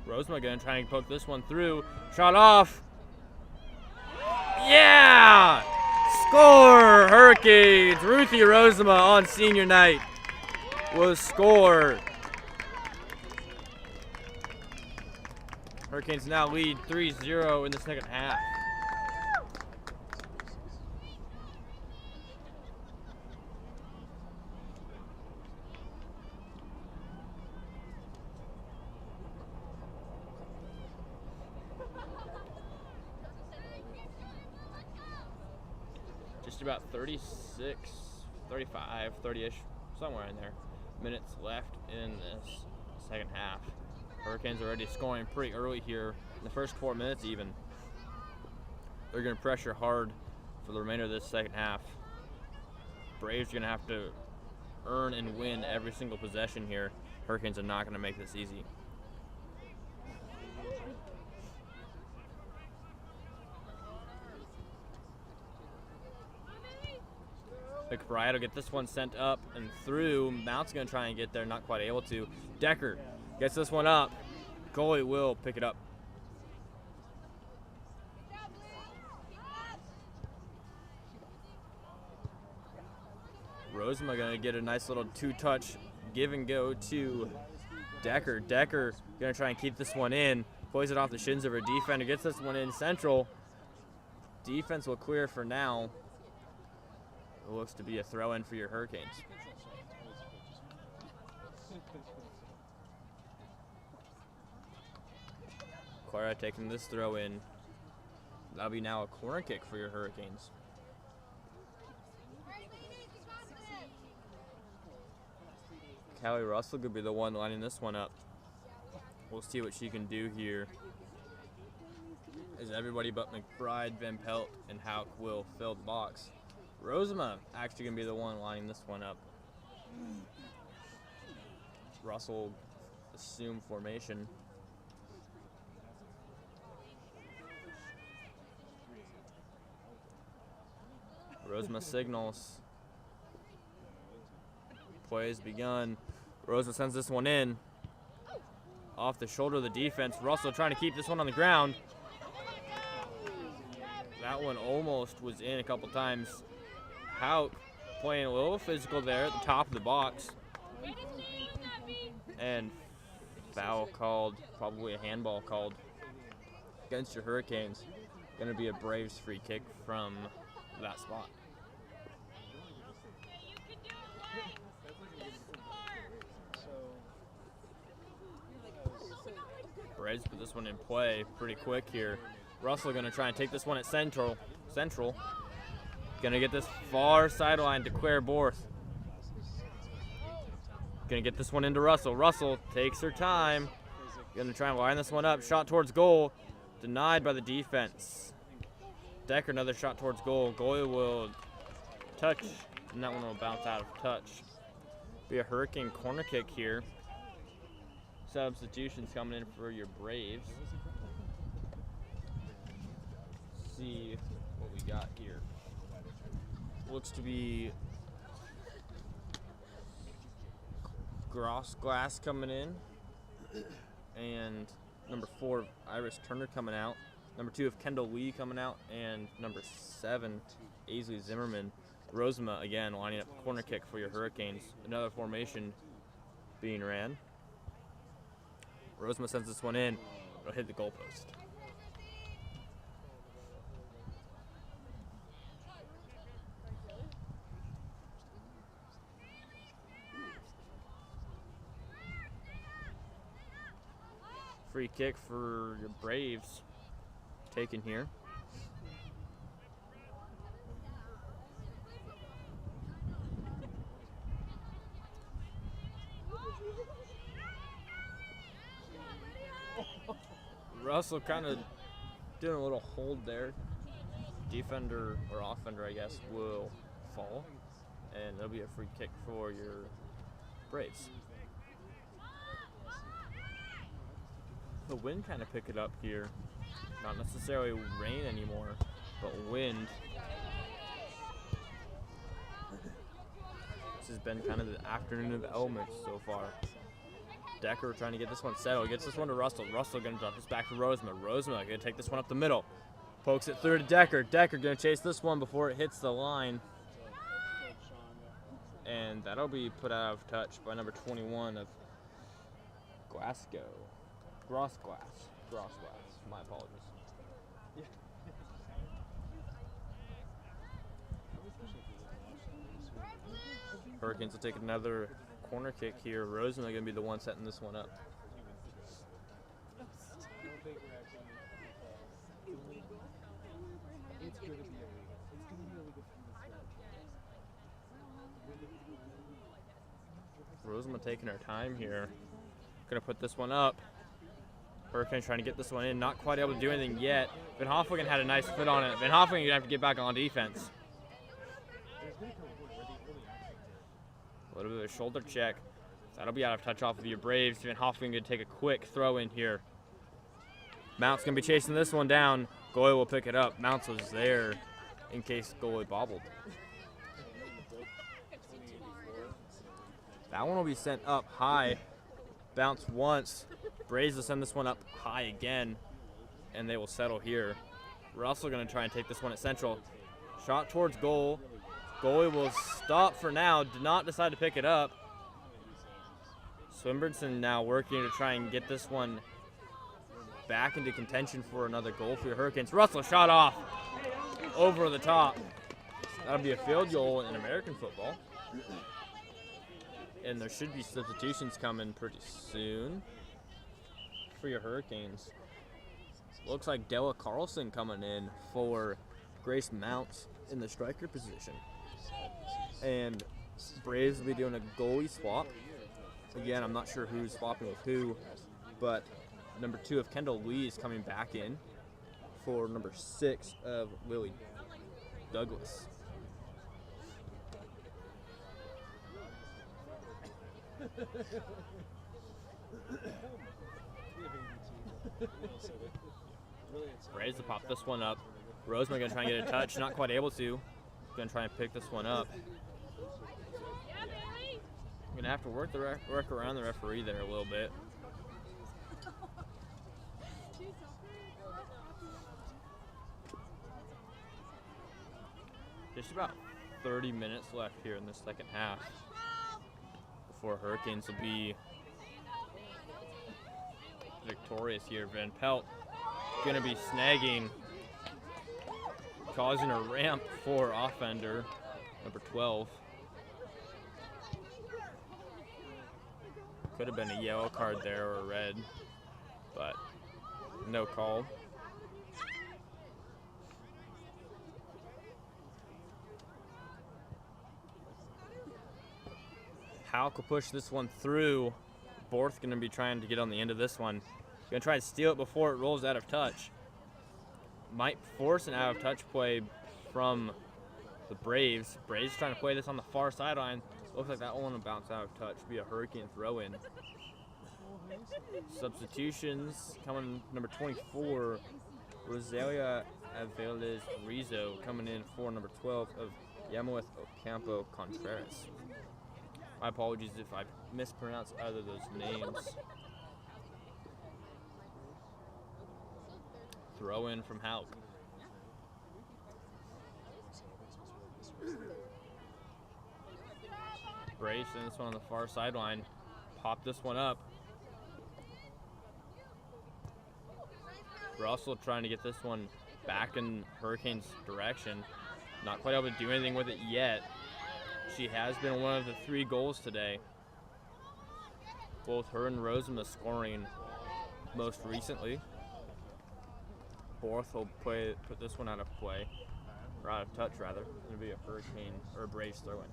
Rosema gonna try and poke this one through. Shot off. Yeah! Score! Hurricanes. Ruthie Rosema on senior night will score. Hurricanes now lead 3-0 in the second half. Just about 36, 35, 30-ish, somewhere in there, minutes left in this second half. Hurricanes already scoring pretty early here in the first 4 minutes even. They're going to pressure hard for the remainder of this second half. Braves are going to have to earn and win every single possession here. Hurricanes are not going to make this easy. McBride will get this one sent up and through. Mount's going to try and get there, not quite able to. Decker gets this one up. Goalie will pick it up. Rosema going to get a nice little two-touch give and go to Decker. Decker going to try and keep this one in. Plays it off the shins of her defender. Gets this one in central. Defense will clear for now. It looks to be a throw-in for your Hurricanes. Clara taking this throw in. That'll be now a corner kick for your Hurricanes. Callie Russell could be the one lining this one up. We'll see what she can do here. As everybody but McBride, Van Pelt, and Hauk will fill the box. Rosema actually going to be the one lining this one up. Russell assume formation. Rosema signals. Play has begun. Rosema sends this one in. Off the shoulder of the defense. Russell trying to keep this one on the ground. That one almost was in a couple times. Hauk playing a little physical there at the top of the box. And foul called, probably a handball called against your Hurricanes. Going to be a Braves free kick from that spot. Braves put this one in play pretty quick here. Russell going to try and take this one at Central. Going to get this far sideline to Claire Borth. Going to get this one into Russell. Russell takes her time. Going to try and line this one up. Shot towards goal. Denied by the defense. Decker, another shot towards goal. Goalie will touch, and that one will bounce out of touch. Be a Hurricane corner kick here. Substitutions coming in for your Braves. See what we got here. Looks to be Glass coming in, and number 4 Iris Turner coming out. Number 2 of Kendall Lee coming out, and number 7 Aisley Zimmerman. Rosema again lining up a corner kick for your Hurricanes. Another formation being ran. Rosema sends this one in. It'll hit the goalpost. Free kick for your Braves taken here. Russell kind of doing a little hold there. Defender or offender, I guess, will fall, and it'll be a free kick for your Braves. The wind kind of picked it up here. Not necessarily rain anymore, but wind. This has been kind of the afternoon of elements so far. Decker trying to get this one settled. Gets this one to Russell. Russell going to drop this back to Rosema. Rosema going to take this one up the middle. Pokes it through to Decker. Decker going to chase this one before it hits the line. And that'll be put out of touch by number 21 of Glasgow. Grossglass. My apologies. Hurricanes will take another corner kick here. Rosema going to be the one setting this one up. Rosema taking her time here. Going to put this one up. Hurricanes trying to get this one in. Not quite able to do anything yet. Van Hofflingen had a nice foot on it. Van Hofflingen going to have to get back on defense. A little bit of a shoulder check. That'll be out of touch off of your Braves. Van Hofflingen going to take a quick throw in here. Mounts going to be chasing this one down. Goy will pick it up. Mounts was there in case goalie bobbled. That one will be sent up high. Bounce once. Braves will send this one up high again, and they will settle here. Russell going to try and take this one at central. Shot towards goal. Goalie will stop for now. Did not decide to pick it up. Swinburne now working to try and get this one back into contention for another goal for your Hurricanes. Russell shot off over the top. That'll be a field goal in American football. And there should be substitutions coming pretty soon for your Hurricanes. Looks like Della Carlson coming in for Grace Mounts in the striker position. And Braves will be doing a goalie swap. Again, I'm not sure who's swapping with who, but number 2 of Kendall Lee is coming back in for number 6 of Lily Douglas. Braves will pop this one up. Roseman going to try and get a touch, not quite able to. Going to try and pick this one up. Going to have to work around the referee there a little bit. Just about 30 minutes left here in the second half before Hurricanes will be victorious here. Van Pelt going to be snagging, causing a ramp for offender number 12. Could have been a yellow card there or a red, but no call. Houck will push this one through. Borth going to be trying to get on the end of this one. Going to try and steal it before it rolls out of touch. Might force an out of touch play from the Braves. Braves trying to play this on the far sideline. Looks like that one will bounce out of touch. Be a Hurricane throw in. Substitutions coming, number 24, Rosalia Aveles Rizzo coming in for number 12 of Yamowith Ocampo Contreras. My apologies if I mispronounced either of those names. Throw in from Houck. Brace and this one on the far sideline. Pop this one up. Russell trying to get this one back in Hurricanes' direction. Not quite able to do anything with it yet. She has been one of the 3 goals today. Both her and Rosema scoring most recently. Borth will put this one out of play, or out of touch rather. It'll be a Hurricane or a Braves throw in.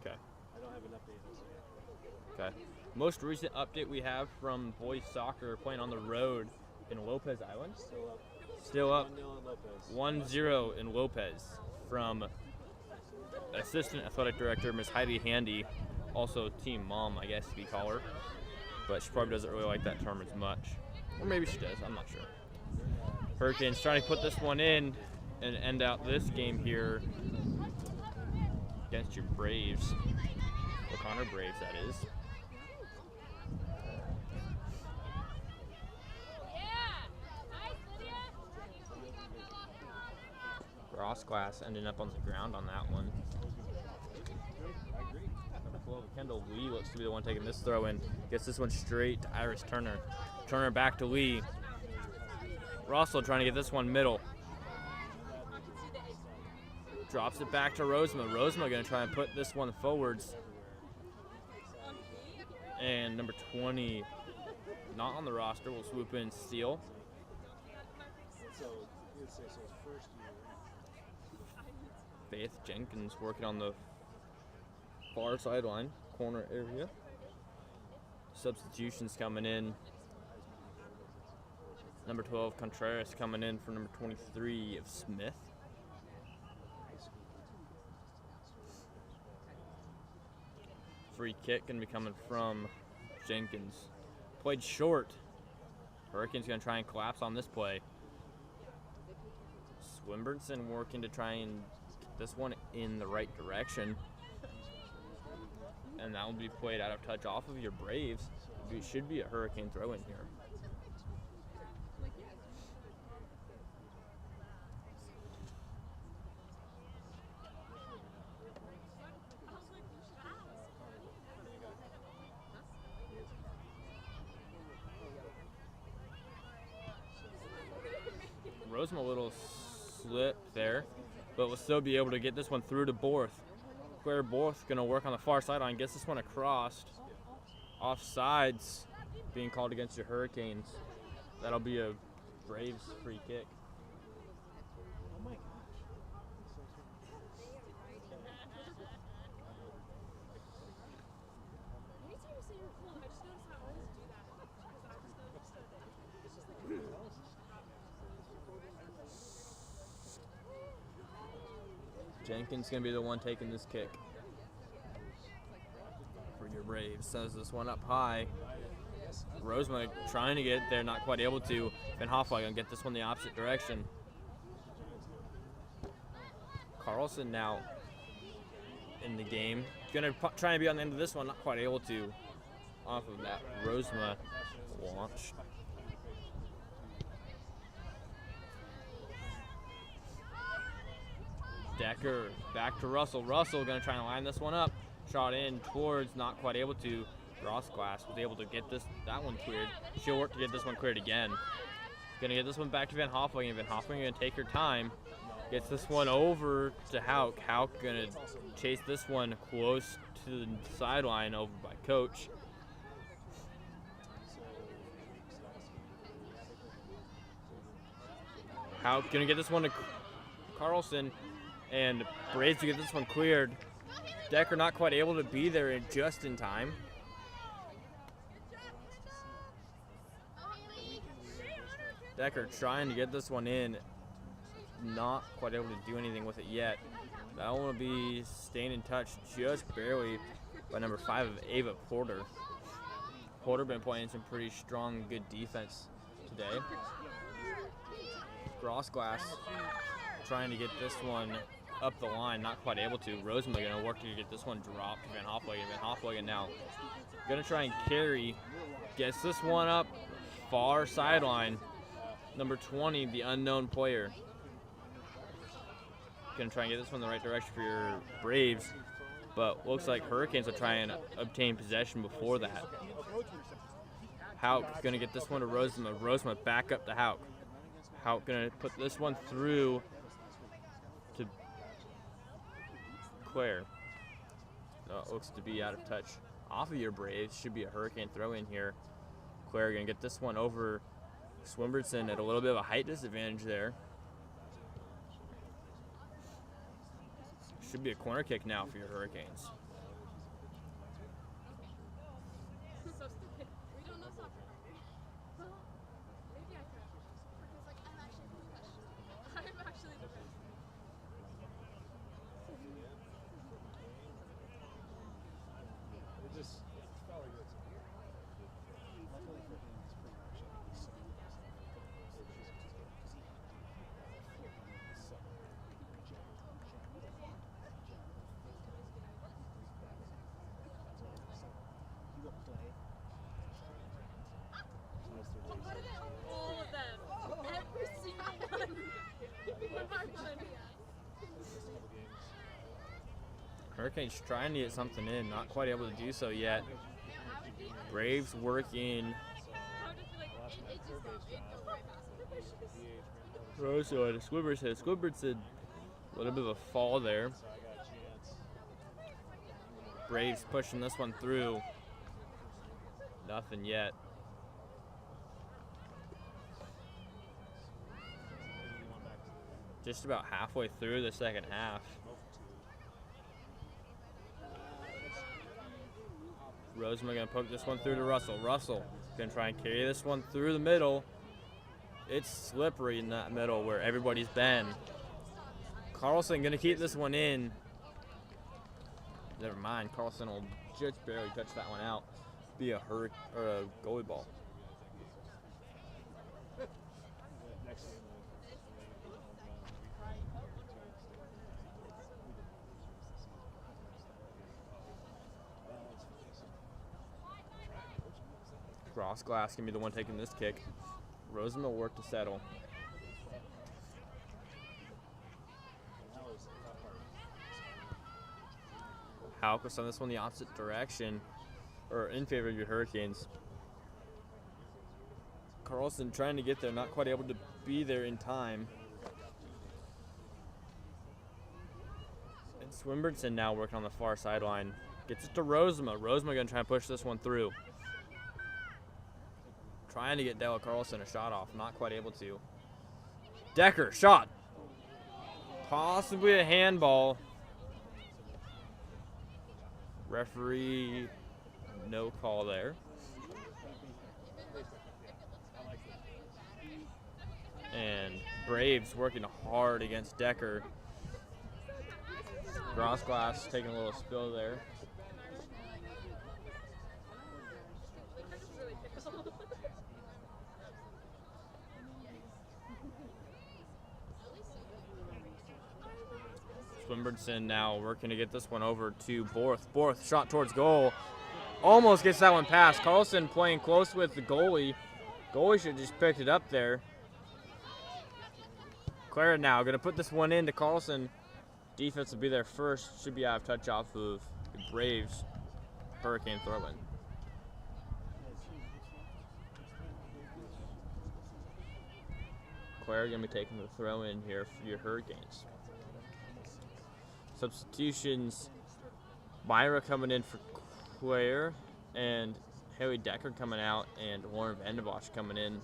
Okay. I don't have an update as yet. Okay. Most recent update we have from boys soccer playing on the road in Lopez Island. Still up. 1-0 in Lopez from Assistant Athletic Director Ms. Heidi Handy, also team mom, I guess we call her. But she probably doesn't really like that term as much. Or maybe she does, I'm not sure. Hurricanes trying to put this one in and end out this game here against your Braves. O'Connor Braves, that is. Ross Glass ending up on the ground on that one. Number 12, Kendall Lee looks to be the one taking this throw in. Gets this one straight to Iris Turner. Turner back to Lee. Russell trying to get this one middle. Drops it back to Rosema. Rosema going to try and put this one forwards. And number 20, not on the roster, will swoop in, steal. So would say so. His first year. Faith Jenkins working on the far sideline, corner area. Substitutions coming in. Number 12, Contreras coming in for number 23 of Smith. Free kick going to be coming from Jenkins. Played short. Hurricanes going to try and collapse on this play. Swinburne working to try and get this one in the right direction. And that will be played out of touch off of your Braves. It should be a Hurricane throw in here. Rosema a little slip there, but will still be able to get this one through to Borth. Claire Borth going to work on the far sideline, gets this one across. Offsides being called against your Hurricanes. That'll be a Braves free kick. Oh my gosh. Anytime you say you're cool, I just noticed I always do that. Because I just noticed that it's just like Jenkins going to be the one taking this kick for your Braves. Sends this one up high. Rosema trying to get there, not quite able to. Van Hoffweg going to get this one the opposite direction. Carlson now in the game. Going to try and be on the end of this one, not quite able to. Off of that Rosema launch. Decker back to Russell. Russell going to try and line this one up. Shot in towards, not quite able to. Grossglass was able to get that one cleared. She'll work to get this one cleared again. Going to get this one back to Van Hoffweg, and Van Hoffweg going to take her time. Gets this one over to Hauk. Hauk going to chase this one close to the sideline over by Coach. Hauk going to get this one to Carlson, and Braves to get this one cleared. Decker not quite able to be there just in time. Decker trying to get this one in, not quite able to do anything with it yet. That one will be staying in touch just barely by number 5 of Ava Porter. Porter been playing some pretty strong, good defense today. Grossglass trying to get this one up the line, not quite able to. Rosema going to work to get this one dropped to Van Hoffweg. Van Hoffweg now going to try and carry. Gets this one up far sideline. Number 20, the unknown player. Going to try and get this one in the right direction for your Braves, but looks like Hurricanes will try and obtain possession before that. Hauk going to get this one to Rosema. Rosema back up to Hauk. Hauk going to put this one through to Claire. It looks to be out of touch off of your Braves. Should be a Hurricane throw in here. Claire going to get this one over Swinburne at a little bit of a height disadvantage there. Should be a corner kick now for your Hurricanes. so stupid. We don't know soccer. Well, maybe I could. Because like I'm actually professional. I'm actually the best. It just felt like it's luckily for him, it's pretty much like the same. All of them. Every single one. With our money. Hurricanes trying to get something in, not quite able to do so yet. Braves working. Rosso to Swinburne. Swinburne a little bit of a fall there. Braves pushing this one through. Nothing yet. just about halfway through the second half. Rosemary gonna poke this one through to Russell. Russell gonna try and carry this one through the middle. It's slippery in that middle where everybody's been. Carlson gonna keep this one in. Never mind, Carlson will just barely touch that one out. Be a goalie ball. Cross glass gonna be the one taking this kick. Rosen will work to settle. Hauk will send this one the opposite direction, or in favor of your Hurricanes. Carlson trying to get there, not quite able to be there in time. And Swinburne now working on the far sideline. Gets it to Rosema. Rosema gonna try and push this one through. Trying to get Della Carlson a shot off, not quite able to. Decker, shot. Possibly a handball. Referee, no call there. And Braves working hard against Decker. Grossglass taking a little spill there. Swinburne now working to get this one over to Borth. Borth shot towards goal. Almost gets that one past. Carlson playing close with the goalie. Goalie should have just picked it up there. Clara now going to put this one into Carlson. Defense will be there first. Should be out of touch off of the Braves. Hurricane throw-in. Clara going to be taking the throw-in here for your Hurricanes. Substitutions, Myra coming in for Claire, and Haley Decker coming out, and Warren Vandenbosch coming in.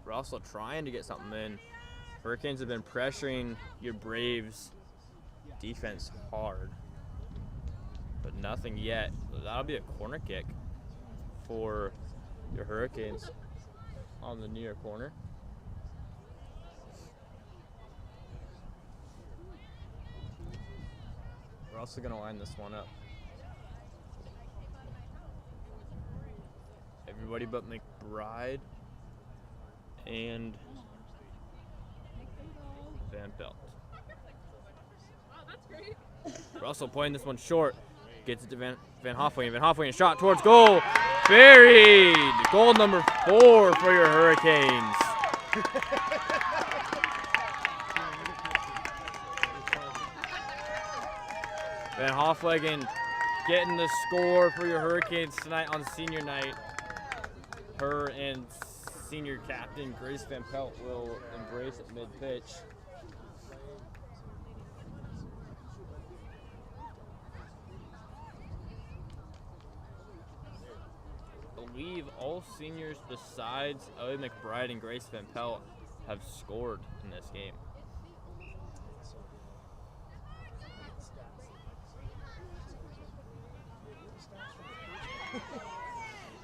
We're also trying to get something in. Hurricanes have been pressuring your Braves defense hard, but nothing yet. That'll be a corner kick for your Hurricanes on the near corner. We're also going to line this one up. Everybody but McBride and Van Pelt. Wow, that's great. Russell playing this one short. Gets it to Van Hoffwing. Van Hoffwing, a shot towards goal. Buried! Goal number 4 for your Hurricanes. Van Hoffwegen getting the score for your Hurricanes tonight on senior night. Her and senior captain Grace Van Pelt will embrace at mid-pitch. I believe all seniors besides Ellie McBride and Grace Van Pelt have scored in this game.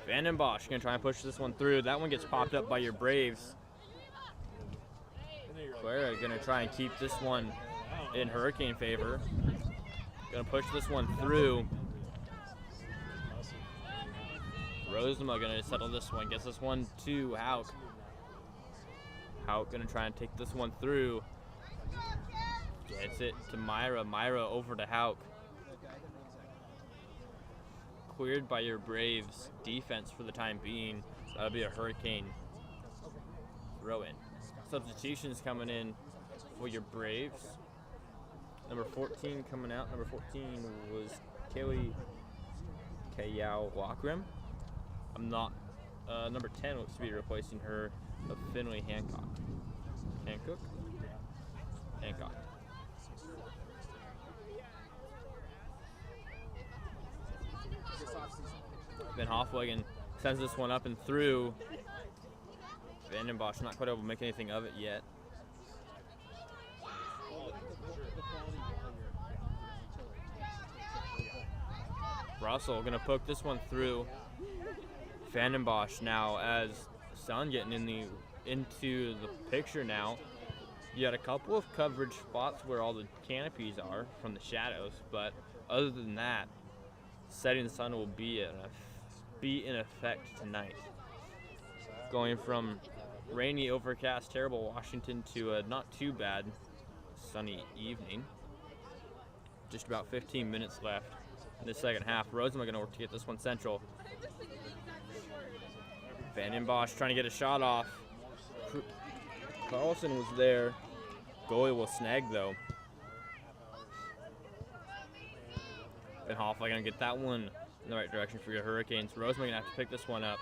Vandenbosch gonna try and push this one through. That one gets popped up by your Braves. Clara gonna try and keep this one in Hurricane favor. Gonna push this one through. Rosema gonna settle this one. Gets this one to Hauk. Hauk gonna try and take this one through. Gets it to Myra. Myra over to Hauk. Cleared by your Braves defense for the time being. That'll be a Hurricane throw-in. Substitutions coming in for your Braves. Number 14 coming out. Number 14 was Kaylee Kayao Lockrim. Number 10 looks to be replacing her of Finley Hancock. Hancock. Van Hofwegen sends this one up and through. Vandenbosch not quite able to make anything of it yet. Russell gonna poke this one through. Vandenbosch now, as sun getting into the picture now. You got a couple of coverage spots where all the canopies are from the shadows, but other than that, setting sun will be in effect tonight. Going from rainy, overcast, terrible Washington to a not too bad sunny evening. Just about 15 minutes left in the second half. Rosenma going to work to get this one central. Vandenbosch trying to get a shot off. Carlson was there. Goalie will snag though. Van Hoff going to get that one in the right direction for your Hurricanes. Rosenma going to have to pick this one up.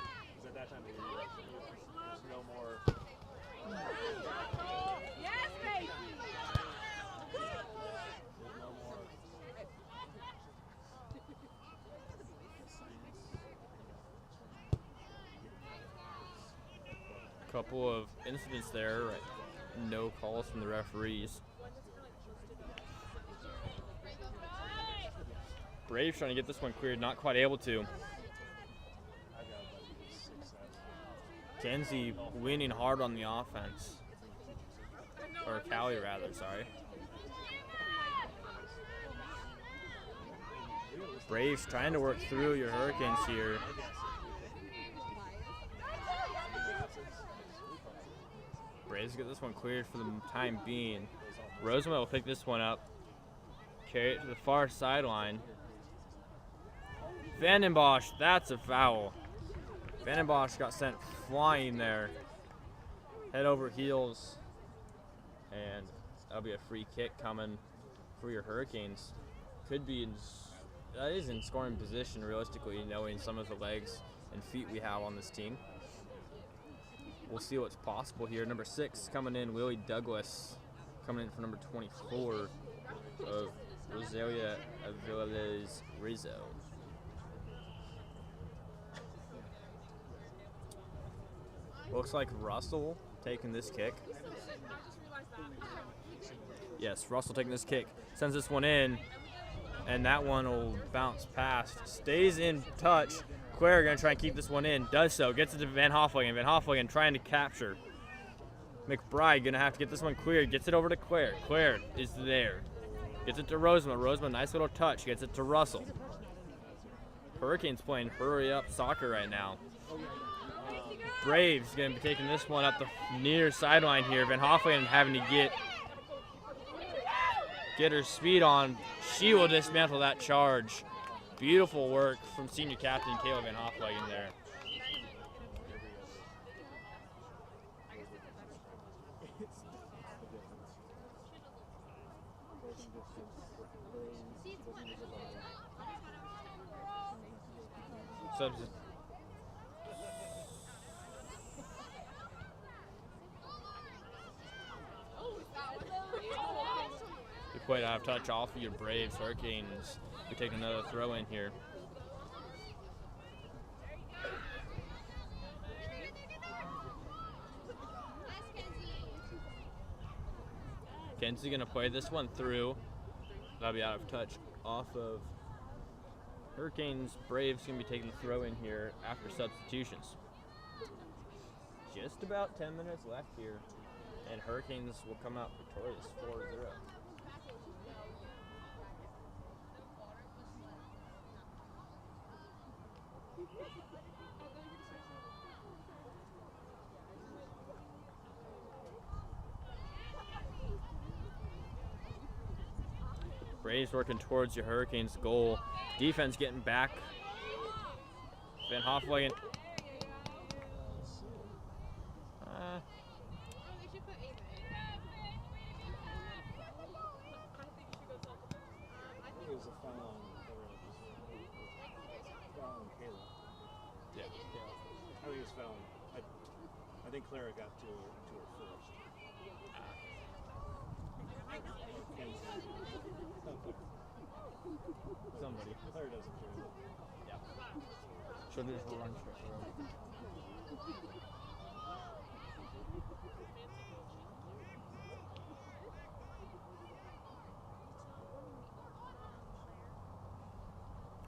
Couple of incidents there, right? No calls from the referees. Braves trying to get this one cleared, not quite able to. Kenzie winning hard on the offense. Or Callie rather, sorry. Braves trying to work through your Hurricanes here. Braves get this one cleared for the time being. Rosenma will pick this one up. Carry it to the far sideline. Vandenbosch, that's a foul. Vandenbosch got sent flying there. Head over heels. And that'll be a free kick coming for your Hurricanes. Could be that is in scoring position realistically, knowing some of the legs and feet we have on this team. We'll see what's possible here. Number 6 coming in, Willie Douglas, coming in for number 24 of Rosalia Aviles Rizzo. Looks like Russell taking this kick. Yes, Russell taking this kick. Sends this one in, and that one will bounce past. Stays in touch. Claire going to try and keep this one in. Does so. Gets it to Van Hofwegen. Van Hofwegen trying to capture. McBride going to have to get this one cleared. Gets it over to Claire. Claire is there. Gets it to Rosenma. Rosenma, nice little touch. Gets it to Russell. Hurricanes playing hurry-up soccer right now. Braves going to be taking this one up the near sideline here. Van Hofwegen having to get her speed on. She will dismantle that charge. Beautiful work from senior captain Kayla Van Hofwegen there. You quite out of touch off of your Braves. Hurricanes we take another throw in here. Kenzie gonna play this one through. That'll be out of touch off of Hurricanes. Braves gonna be taking the throw in here after substitutions. Just about 10 minutes left here, and Hurricanes will come out victorious 4-0. Braves working towards your Hurricanes goal. Defense getting back. Van Hofwegen. I think Clara got to her first. Somebody. Clara doesn't care. Yeah. Should just run straight through.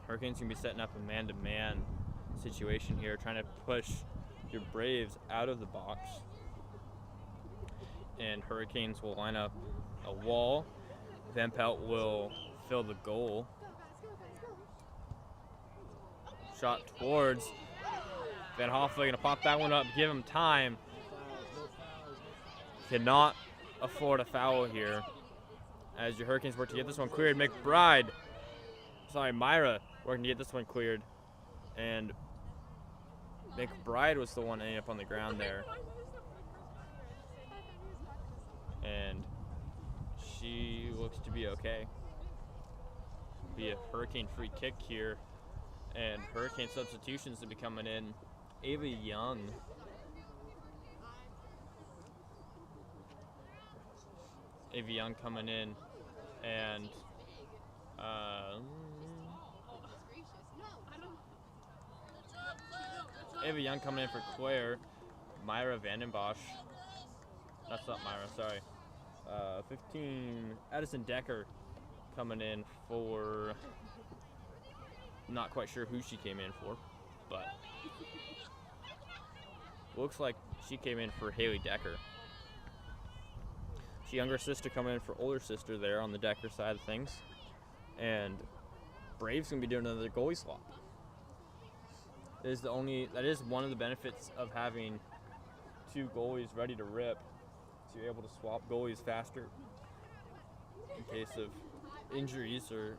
Hurricanes can be setting up a man-to-man situation here, trying to push your Braves out of the box. And Hurricanes will line up a wall. Van Pelt will fill the goal. Shot towards Van Hoffler, gonna pop that one up, give him time. Cannot afford a foul here as your Hurricanes work to get this one cleared. Myra working to get this one cleared. And McBride was the one ending up on the ground there. And she looks to be okay. Be a Hurricane free kick here. And Hurricane substitutions to be coming in. Ava Young. Ava Young coming in. And Ava Young coming in for Claire. Myra Vandenbosch. That's not Myra, sorry. 15, Addison Decker coming in for, not quite sure who she came in for, but looks like she came in for Haley Decker. She younger sister coming in for older sister there on the Decker side of things. And Braves gonna be doing another goalie swap. That is one of the benefits of having two goalies ready to rip. So you're able to swap goalies faster in case of injuries or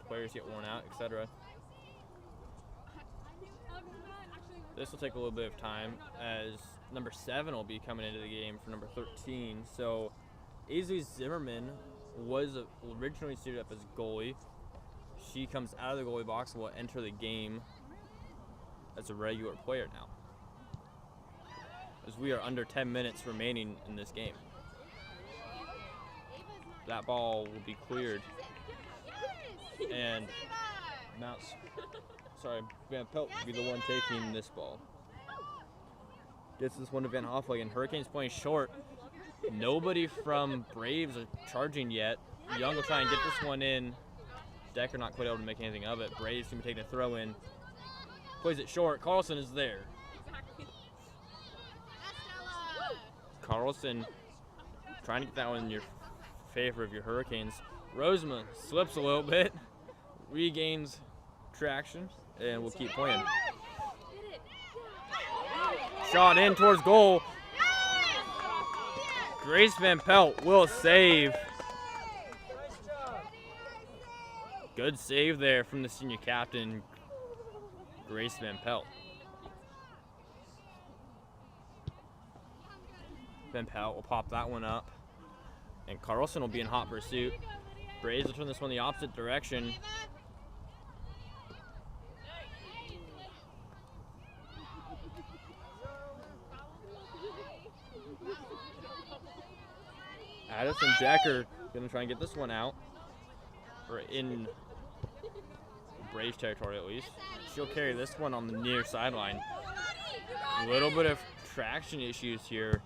players get worn out, etc. This will take a little bit of time as number 7 will be coming into the game for number 13. So Aisley Zimmerman was originally suited up as goalie. She comes out of the goalie box and will enter the game as a regular player now, as we are under 10 minutes remaining in this game. That ball will be cleared. And Van Pelt will be the one taking this ball. Gets this one to Van Hoffler, and Hurricanes playing short. Nobody from Braves are charging yet. Young will try and get this one in. Decker not quite able to make anything of it. Braves can be taking a throw in. Plays it short. Carlson is there. Carlson trying to get that one in your favor of your Hurricanes. Rosema slips a little bit, regains traction, and we'll keep playing. Shot in towards goal. Grace Van Pelt will save. Good save there from the senior captain, Grace Van Pelt. Van Pelt will pop that one up, and Carlson will be in hot pursuit. Braves will turn this one the opposite direction. Addison Decker gonna try and get this one out, or in Braves territory at least. She'll carry this one on the near sideline. A little bit of traction issues here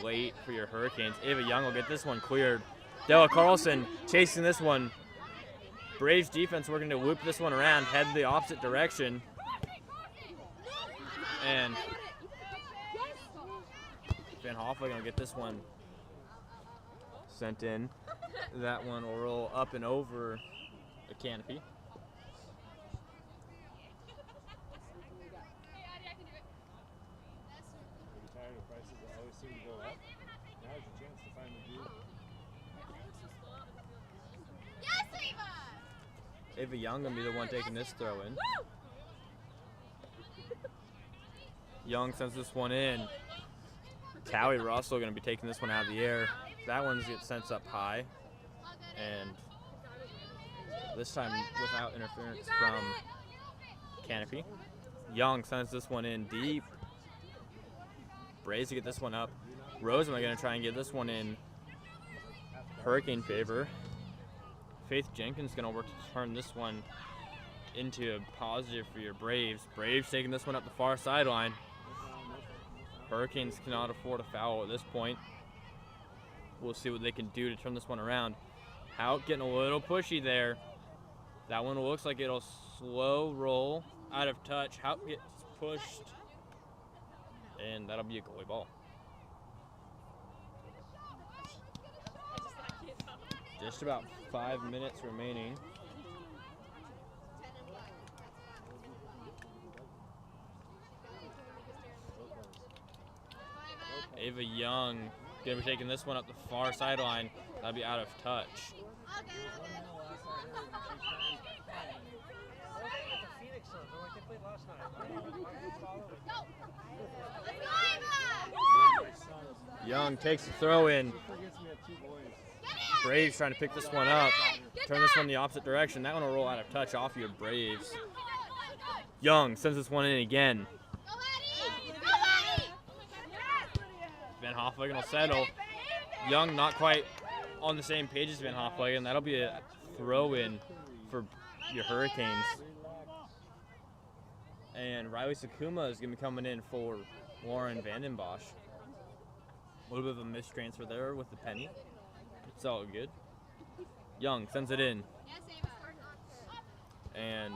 late for your Hurricanes. Ava Young will get this one cleared. Della Carlson chasing this one. Braves defense working to loop this one around, head the opposite direction. And Van Hoffler gonna get this one sent in. That one will roll up and over the canopy. Ava Young gonna be the one taking this throw in. Young sends this one in. Callie Russell gonna be taking this one out of the air. That one's get sent up high, and this time without interference from canopy. Young sends this one in deep. Braves to get this one up. Rosema gonna try and get this one in Hurricane favor. Faith Jenkins gonna work to turn this one into a positive for your Braves. Braves taking this one up the far sideline. Hurricanes cannot afford a foul at this point. We'll see what they can do to turn this one around. Hauk getting a little pushy there. That one looks like it'll slow roll out of touch. Hauk gets pushed, and that'll be a goalie ball. Just about 5 minutes remaining. Ava Young gonna be taking this one up the far sideline. That'll be out of touch. Young takes the throw in. Braves trying to pick this one up. Turn this one the opposite direction. That one will roll out of touch off your Braves. Young sends this one in again. Van Hofwegen will settle. Young not quite on the same page as Van Hofwegen. That'll be a throw in for your Hurricanes. And Riley Sakuma is going to be coming in for Lauren Vandenbosch. A little bit of a mistransfer there with the penny. It's all good. Young sends it in. And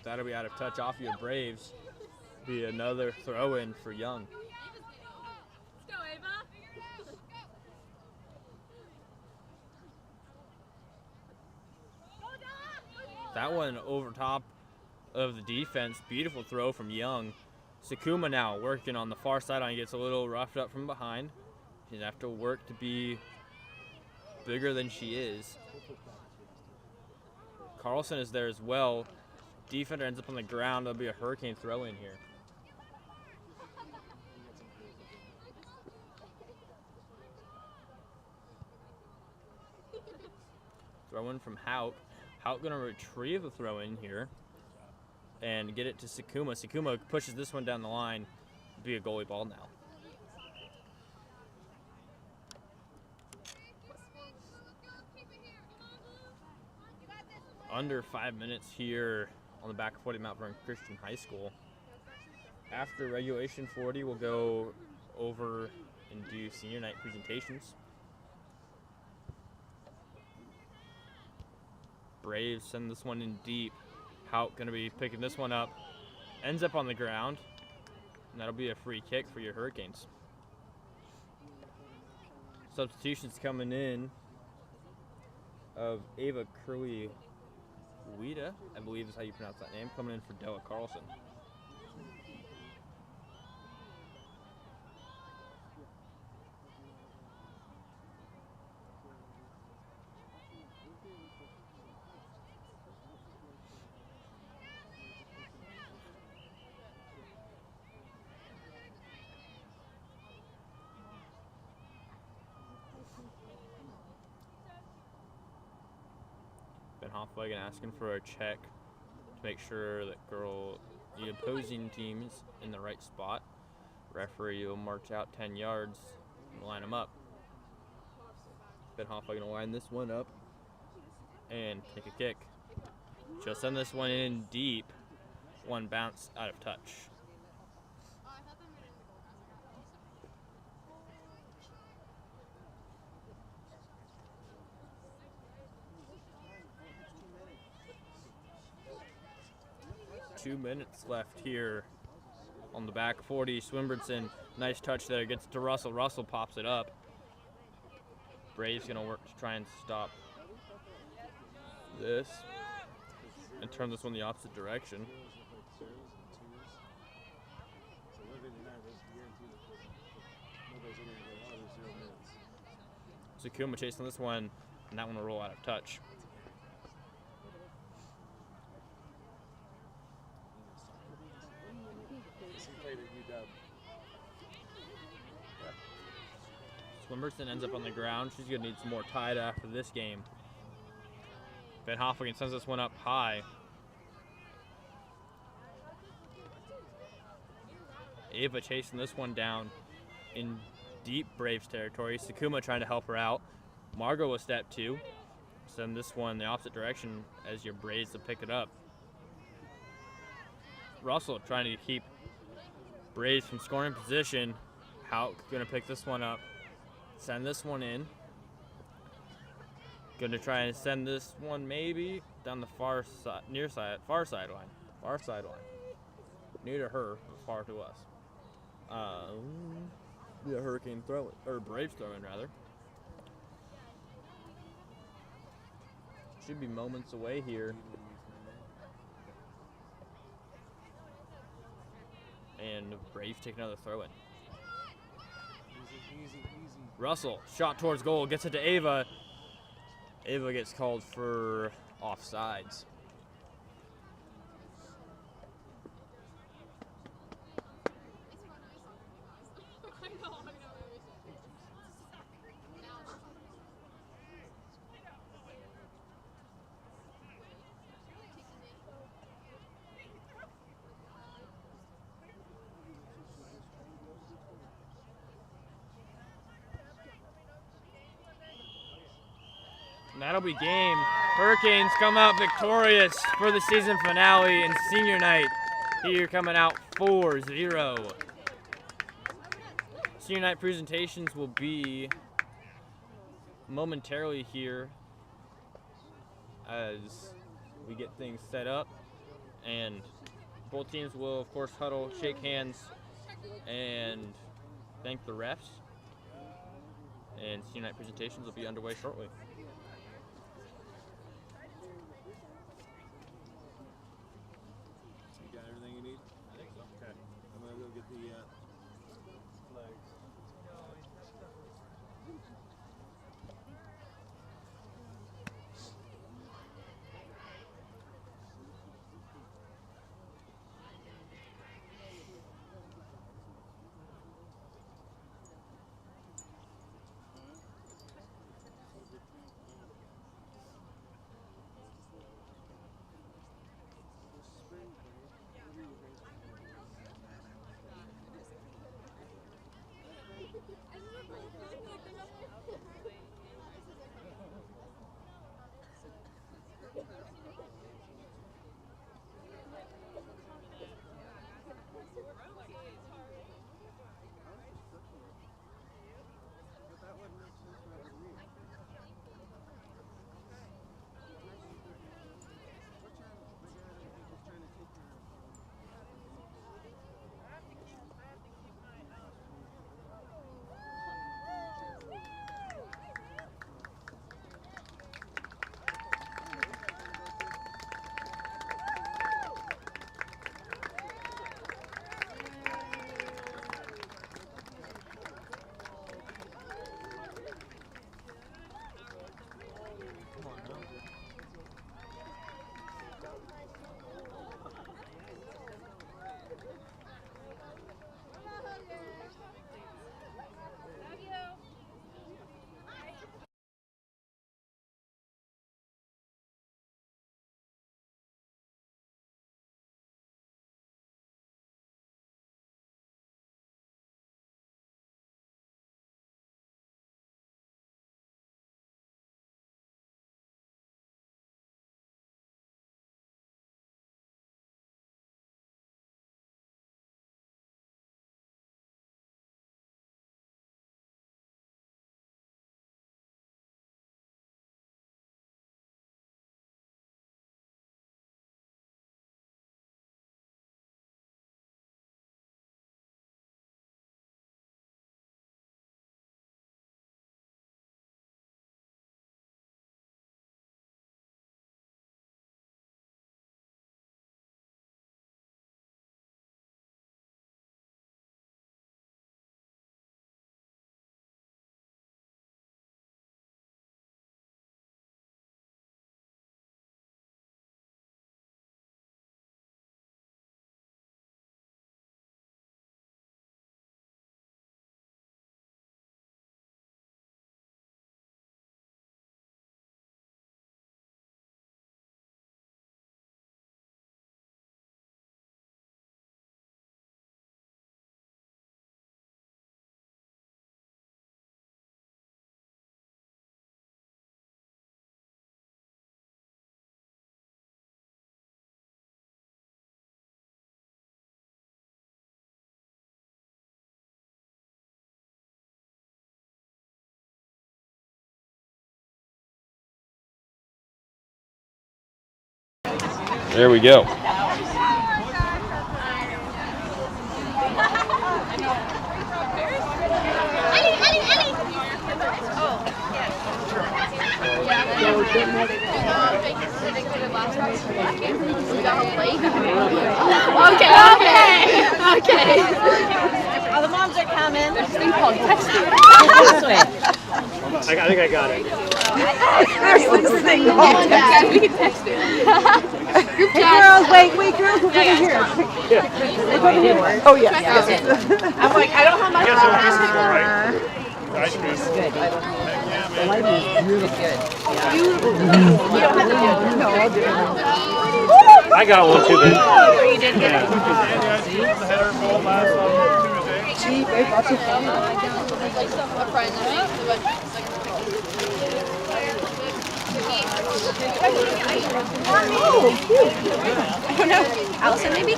that'll be out of touch off your Braves. Be another throw in for Young. Let's go, Ava. That one over top of the defense. Beautiful throw from Young. Sakuma now working on the far sideline. Gets a little roughed up from behind. She's have to work to be bigger than she is. Carlson is there as well. Defender ends up on the ground. There'll be a Hurricane throw in here. Throw in from Hauk. Hauk gonna retrieve the throw in here and get it to Sakuma. Sakuma pushes this one down the line. Be a goalie ball now. Under 5 minutes here on the back of 40 Mount Vernon Christian High School. After regulation 40, we'll go over and do senior night presentations. Braves send this one in deep. Hauk gonna be picking this one up. Ends up on the ground, and that'll be a free kick for your Hurricanes. Substitutions coming in of Ava Curley Wida, I believe is how you pronounce that name, coming in for Della Carlson. Van Hofwegen asking for a check to make sure that the opposing team is in the right spot. Referee will march out 10 yards and line them up. Van Hofwegen will line this one up and take a kick. She'll send this one in deep. One bounce out of touch. 2 minutes left here on the back 40. Swinburne, nice touch there, gets to Russell. Russell pops it up. Braves gonna work to try and stop this and turn this one the opposite direction. Sakuma chasing this one, and that one will roll out of touch. Swinburne ends up on the ground. She's going to need some more tide after this game. Van Hofwegen sends this one up high. Ava chasing this one down in deep Braves territory. Sakuma trying to help her out. Margot will step two. Send this one the opposite direction as your Braves will pick it up. Russell trying to keep Braves from scoring position. Hauk gonna pick this one up, send this one in. Gonna try and send this one maybe down the far sideline. Near to her, but far to us. The Hurricane throw it, or Braves throw in rather. Should be moments away here. And Braves take another throw in. Easy. Russell, shot towards goal, gets it to Ava. Ava gets called for offsides. I know. And that'll be game. Hurricanes come out victorious for the season finale and senior night. Here coming out 4-0. Senior night presentations will be momentarily here as we get things set up. And both teams will, of course, huddle, shake hands, and thank the refs. And senior night presentations will be underway shortly. You got everything you need? I think so. Okay. I'm gonna go get the flags. There we go. Okay. Oh, the moms are coming. There's a thing called texting. This way. I think I got it. There's this thing Yeah, called we can text it. Group Hey, chat. girls, wait, girls, look over here. Look over here. Oh, yeah. I'm like, I don't have my You guys know this is all right. The ice cream. Good. The lighting is beautiful. You don't have to do it. No, I'll do it. I got one too, then. You did get it. The header goal last Tuesday. Gee, there's lots of fun. A friend of mine. Oh, cute. I don't know. Allison, maybe? I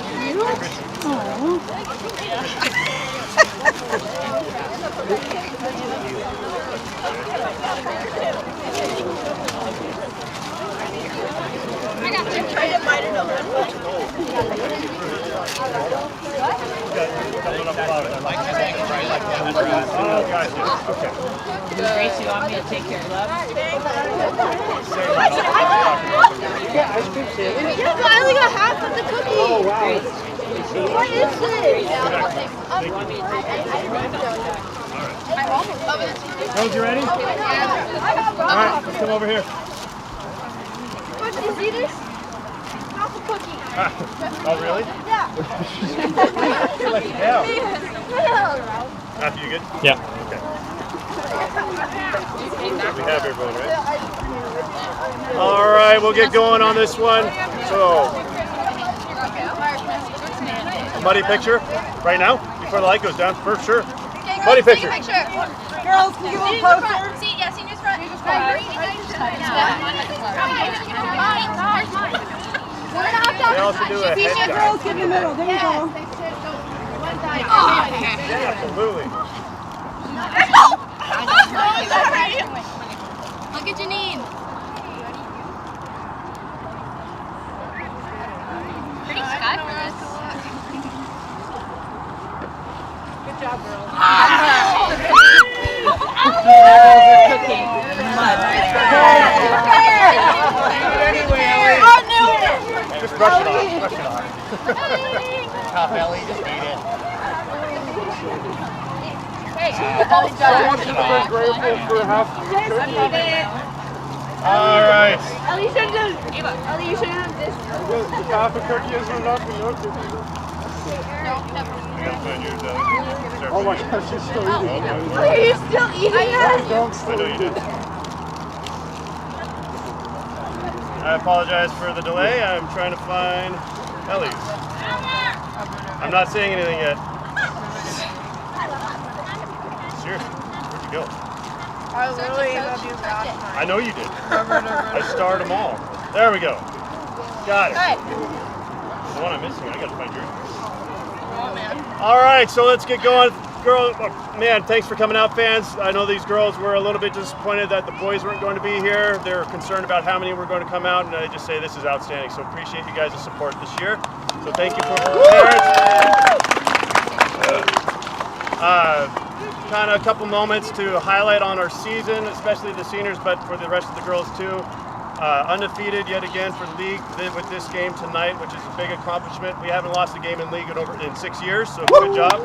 got you. I didn't mind it over. Oh, gotcha. Okay. Grace, you want me to take your gloves? Yeah, ice cream too. Yeah, but I only got half of the cookie. Oh, wow. What is this? I'm almost over this. Rose, you ready? All right, let's come over here. What, did you see this? Half a cookie. Oh, really? Yeah. You're like, yeah. After you good? Yeah. Okay. We have everyone, right? All right, we'll get going on this one. So, muddy picture right now before the light goes down, for sure. Muddy picture. Girls, can you go closer? See, yeah, seniors front. They also do a head dive. Girls, get in the middle. There you go. Yeah, absolutely. Look at Janine. Pretty sky for us. Good job, girls. Cooking. Just brush it off. Brush it off. Top Ellie, just eat it. All right. Ellie, you should have this. The half a cookie isn't enough. Oh my gosh, she's still eating. Are you still eating it? I know you did. I apologize for the delay. I'm trying to find Ellie's. I'm not saying anything yet. Seriously, where'd you go? I literally love you last I know you did. I starred them all. There we go. Got it. The one I'm missing, I gotta find yours. All right, so let's get going. Girl, man, thanks for coming out, fans. I know these girls were a little bit disappointed that the boys weren't going to be here. They were concerned about how many were going to come out, and I just say this is outstanding. So appreciate you guys' support this year. So thank you for parents. Kind of a couple moments to highlight on our season, especially the seniors, but for the rest of the girls too. Undefeated yet again for league with this game tonight, which is a big accomplishment. We haven't lost a game in league in 6 years, so good job.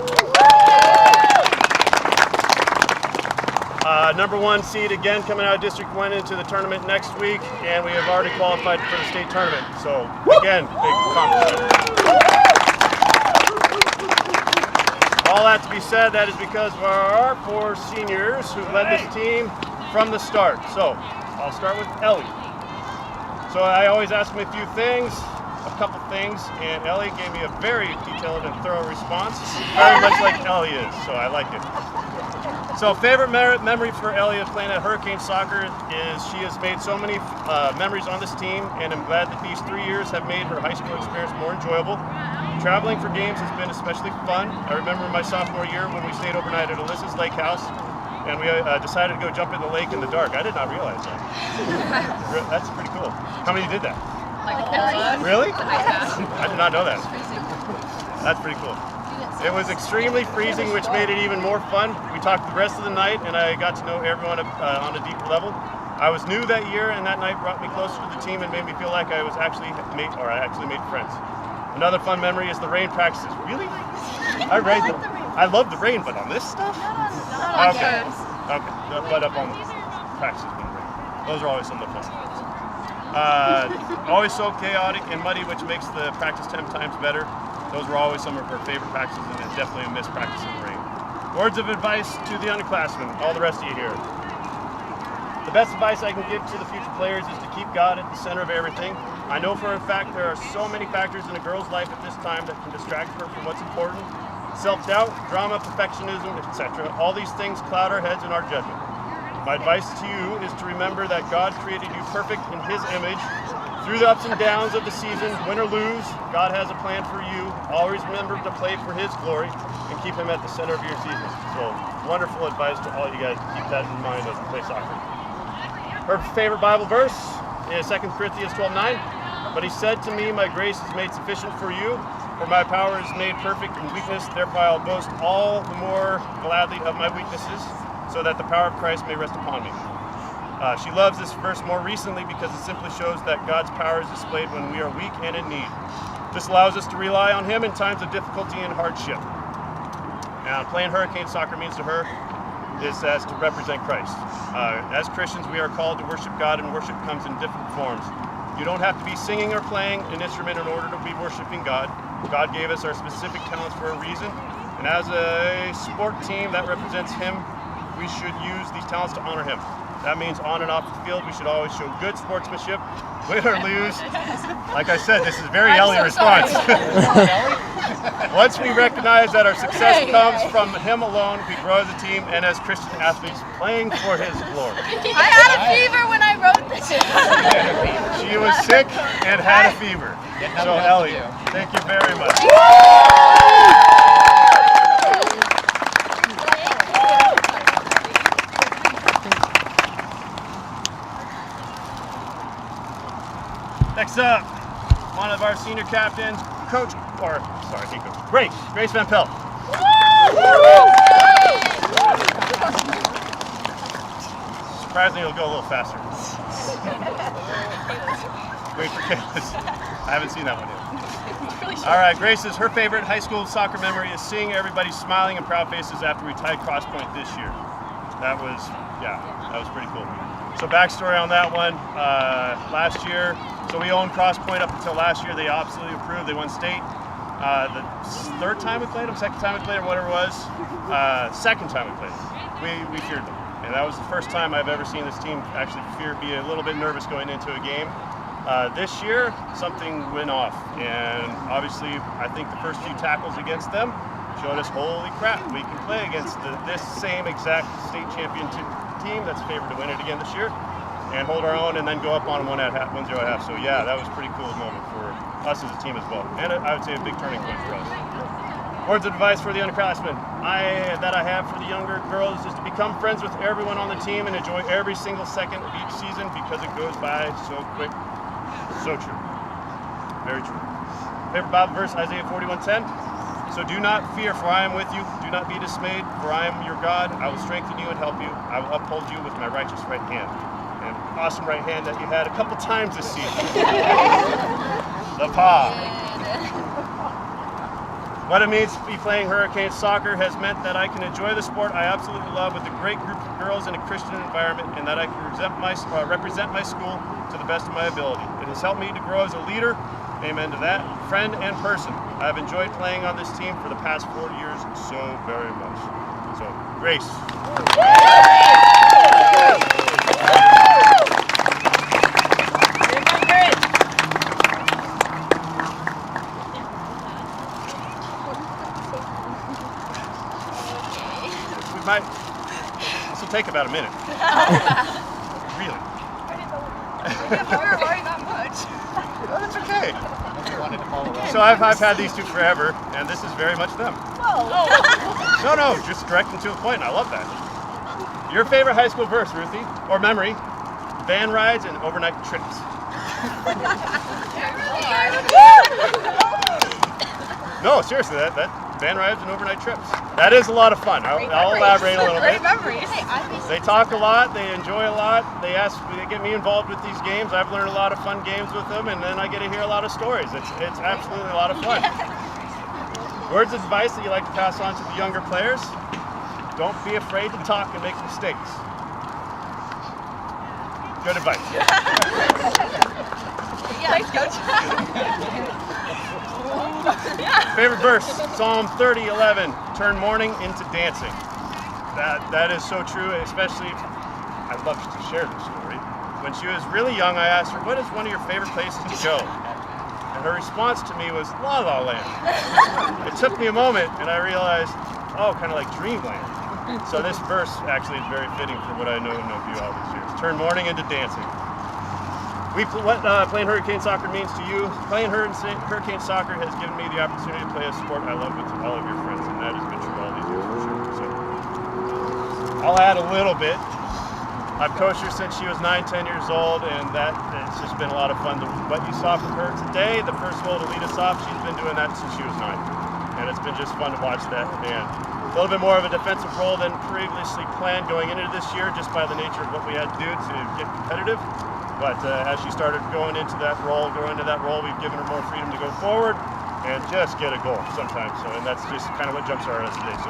Number 1 seed again coming out of District 1 into the tournament next week, and we have already qualified for the state tournament. So again, big accomplishment. All that to be said, that is because of our 4 seniors who led this team from the start. So I'll start with Ellie. So I always ask them a few things, a couple things, and Ellie gave me a very detailed and thorough response, very much like Ellie is, so I like it. So favorite memory for Ellie of playing at Hurricane Soccer is she has made so many memories on this team, and I'm glad that these 3 years have made her high school experience more enjoyable. Traveling for games has been especially fun. I remember my sophomore year when we stayed overnight at Alyssa's Lake House, and we decided to go jump in the lake in the dark. I did not realize that. That's pretty cool. How many did that? Really? I did not know that. That's pretty cool. It was extremely freezing, which made it even more fun. We talked the rest of the night, and I got to know everyone on a deeper level. I was new that year, and that night brought me closer to the team and made me feel like I actually made friends. Another fun memory is the rain practices. Really? I love the rain, but on this stuff? Okay. But up on practices when rain. Those are always some of the fun ones. Always so chaotic and muddy, which makes the practice 10 times better. Those were always some of her favorite practices, and it's definitely a missed practice in the rain. Words of advice to the underclassmen, all the rest of you here. The best advice I can give to the future players is to keep God at the center of everything. I know for a fact there are so many factors in a girl's life at this time that can distract her from what's important. Self-doubt, drama, perfectionism, etc. All these things cloud our heads and our judgment. My advice to you is to remember that God created you perfect in His image. Through the ups and downs of the season, win or lose, God has a plan for you. Always remember to play for His glory and keep Him at the center of your season. So, wonderful advice to all you guys. Keep that in mind as you play soccer. Her favorite Bible verse is 2 Corinthians 12:9. But He said to me, my grace is made sufficient for you, for my power is made perfect in weakness. Therefore I'll boast all the more gladly of my weaknesses, so that the power of Christ may rest upon me. She loves this verse more recently because it simply shows that God's power is displayed when we are weak and in need. This allows us to rely on Him in times of difficulty and hardship. Now, playing Hurricane soccer means to her is as to represent Christ. As Christians, we are called to worship God, and worship comes in different forms. You don't have to be singing or playing an instrument in order to be worshiping God. God gave us our specific talents for a reason, and as a sport team that represents Him, we should use these talents to honor Him. That means on and off the field, we should always show good sportsmanship, win or lose. Like I said, this is very Ellie response. Once we recognize that our success comes from Him alone, we grow as a team and as Christian athletes playing for His glory. I had a fever when I wrote this. She was sick and had a fever. So Ellie, thank you very much. Next up, one of our senior captains, Grace Van Pelt. Surprisingly, it'll go a little faster. Wait for Kayla's. I haven't seen that one yet. All right, Grace's, her favorite high school soccer memory is seeing everybody smiling and proud faces after we tied cross point this year. That was pretty cool. So backstory on that one, last year, so we owned Cross Point up until last year. They absolutely approved. They won state. The third time we played them, second time we played them, whatever it was, second time we played them, we feared them. And that was the first time I've ever seen this team actually be a little bit nervous going into a game. This year, something went off. And obviously, I think the first few tackles against them showed us, holy crap, we can play against this same exact state champion team that's favored to win it again this year, and hold our own and then go up on 1-0 at half. So yeah, that was a pretty cool moment for us as a team as well. And I would say a big turning point for us. Words of advice for the underclassmen that I have for the younger girls is to become friends with everyone on the team and enjoy every single second of each season because it goes by so quick. So true. Very true. Favorite Bible verse, Isaiah 41:10. So do not fear, for I am with you. Do not be dismayed, for I am your God. I will strengthen you and help you. I will uphold you with my righteous right hand. An awesome right hand that you had a couple times this season. The paw. What it means to be playing Hurricane soccer has meant that I can enjoy the sport I absolutely love with a great group of girls in a Christian environment, and that I can represent my school to the best of my ability. It has helped me to grow as a leader, amen to that, friend and person. I have enjoyed playing on this team for the past 4 years so very much. So, Grace. This will take about a minute. Really? Oh, that's okay. So I've had these two forever, and this is very much them. No, just direct and to the point. I love that. Your favorite high school verse, Ruthie, or memory? Van rides and overnight trips. No, seriously, that van rides and overnight trips. That is a lot of fun. I'll elaborate a little bit. Great memories. They talk a lot, they enjoy a lot, they get me involved with these games. I've learned a lot of fun games with them, and then I get to hear a lot of stories. It's absolutely a lot of fun. Words of advice that you like to pass on to the younger players: don't be afraid to talk and make mistakes. Good advice. Thanks, Coach. Favorite verse, Psalm 30:11, turn mourning into dancing. That is so true, especially, I'd love to share this story. When she was really young, I asked her, what is one of your favorite places to go? And her response to me was La La Land. It took me a moment, and I realized, oh, kind of like Dreamland. So this verse actually is very fitting for what I know and of you all these years. Turn mourning into dancing. What playing Hurricane soccer means to you. Playing Hurricane soccer has given me the opportunity to play a sport I love with all of your friends, and that has been true all these years for sure. So I'll add a little bit. I've coached her since she was 9-10 years old, and it's just been a lot of fun. What you saw from her today, the first goal to lead us off, she's been doing that since she was 9. And it's been just fun to watch that. And a little bit more of a defensive role than previously planned going into this year, just by the nature of what we had to do to get competitive. But as she started going into that role, we've given her more freedom to go forward and just get a goal sometimes. So, and that's just kind of what jumpstarted us today. So,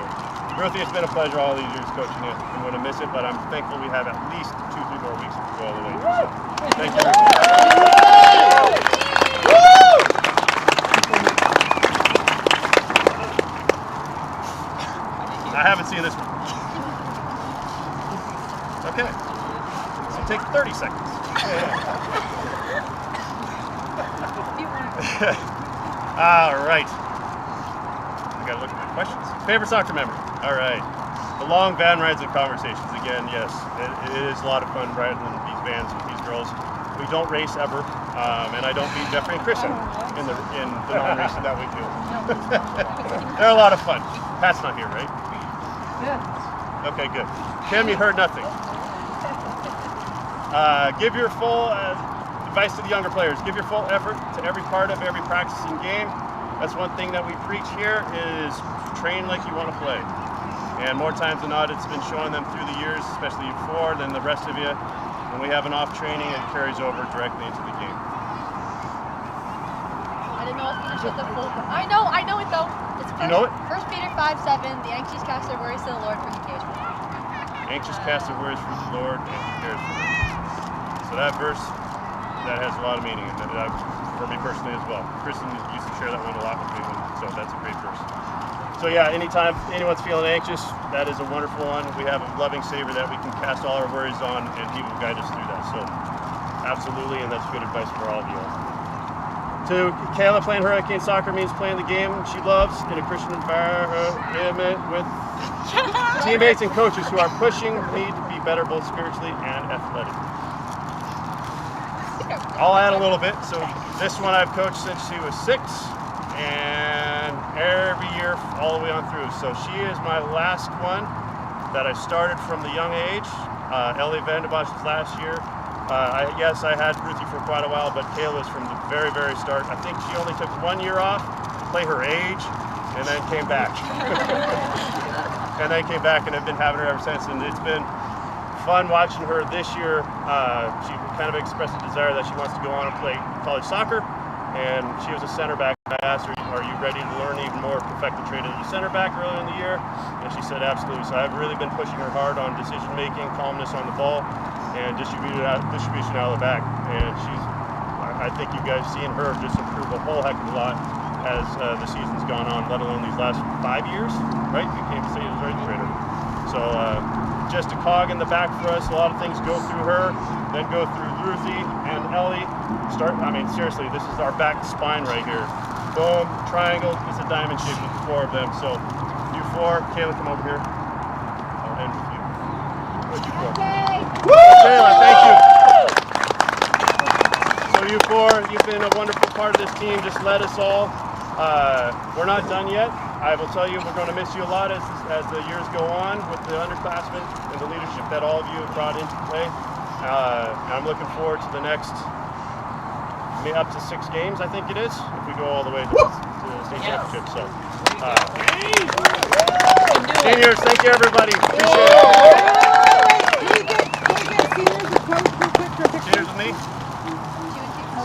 Ruthie, it's been a pleasure all these years coaching you. I'm going to miss it, but I'm thankful we have at least 2-3 more weeks to go all the way. So, thank you, Ruthie. I haven't seen this one. Okay. So take 30 seconds. All right. I gotta look at my questions. Favorite soccer memory. All right. The long van rides and conversations. Again, yes, it is a lot of fun riding in these vans with these girls. We don't race ever, and I don't beat Jeffrey and Chris in the non-racing that we do. They're a lot of fun. Pat's not here, right? Yeah. Okay, good. Kim, you heard nothing. Give your full advice to the younger players. Give your full effort to every part of every practicing game. That's one thing that we preach here is train like you want to play. And more times than not, it's been showing them through the years, especially you four, than the rest of you. When we have an off training, it carries over directly into the game. I didn't know if you should the full. I know it though. It's You know it? 1 Peter 5:7. The anxious cast their worries to the Lord, for He cares for them. Anxious cast their worries for the Lord, and He cares for them. So that verse, that has a lot of meaning, and for me personally as well. Kristen used to share that one a lot with me, so that's a great verse. So yeah, anytime anyone's feeling anxious, that is a wonderful one. We have a loving Savior that we can cast all our worries on, and He will guide us through that. So absolutely, and that's good advice for all of you. To Kayla, playing Hurricane soccer means playing the game she loves in a Christian environment with teammates and coaches who are pushing me to be better both spiritually and athletically. I'll add a little bit. So this one I've coached since she was 6, and every year all the way on through. So she is my last one that I started from the young age. Ellie Vanderbosch was last year. Yes, I had Ruthie for quite a while, but Kayla was from the very, very start. I think she only took 1 year off to play her age, and then came back. And then came back, and I've been having her ever since. And it's been fun watching her this year. She kind of expressed a desire that she wants to go on and play college soccer, and she was a center back. I asked her, are you ready to learn even more, perfect the trade of the center back earlier in the year? And she said absolutely. So I've really been pushing her hard on decision making, calmness on the ball, and distribution out of the back. And I think you guys seen her just improve a whole heck of a lot as the season's gone on, let alone these last 5 years, right? We came to say it was right trader. So just a cog in the back for us. A lot of things go through her, then go through Ruthie and Ellie. Seriously, this is our back spine right here. Boom, triangle, it's a diamond shape with the 4 of them. So you 4, Kayla, come over here. I'll end with you. What you 4? Kayla, thank you. So you 4, you've been a wonderful part of this team. Just led us all. We're not done yet. I will tell you, we're going to miss you a lot as the years go on with the underclassmen and the leadership that all of you have brought into play. I'm looking forward to the next be up to 6 games, I think it is, if we go all the way to the state championship. So, seniors, thank you everybody. Appreciate it. Cheers with me.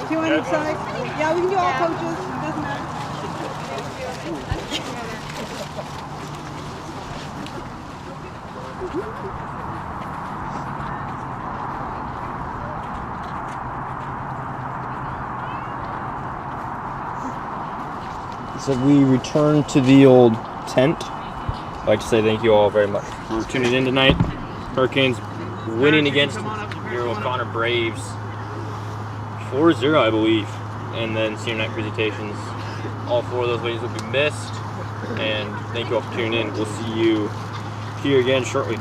2 on each side. Yeah, we can do all coaches. It doesn't matter. So we return to the old tent. I'd like to say thank you all very much for tuning in tonight. Hurricanes winning against your O'Connor Braves 4-0, I believe. And then senior night presentations. All 4 of those ladies will be missed. And thank you all for tuning in. We'll see you here again shortly.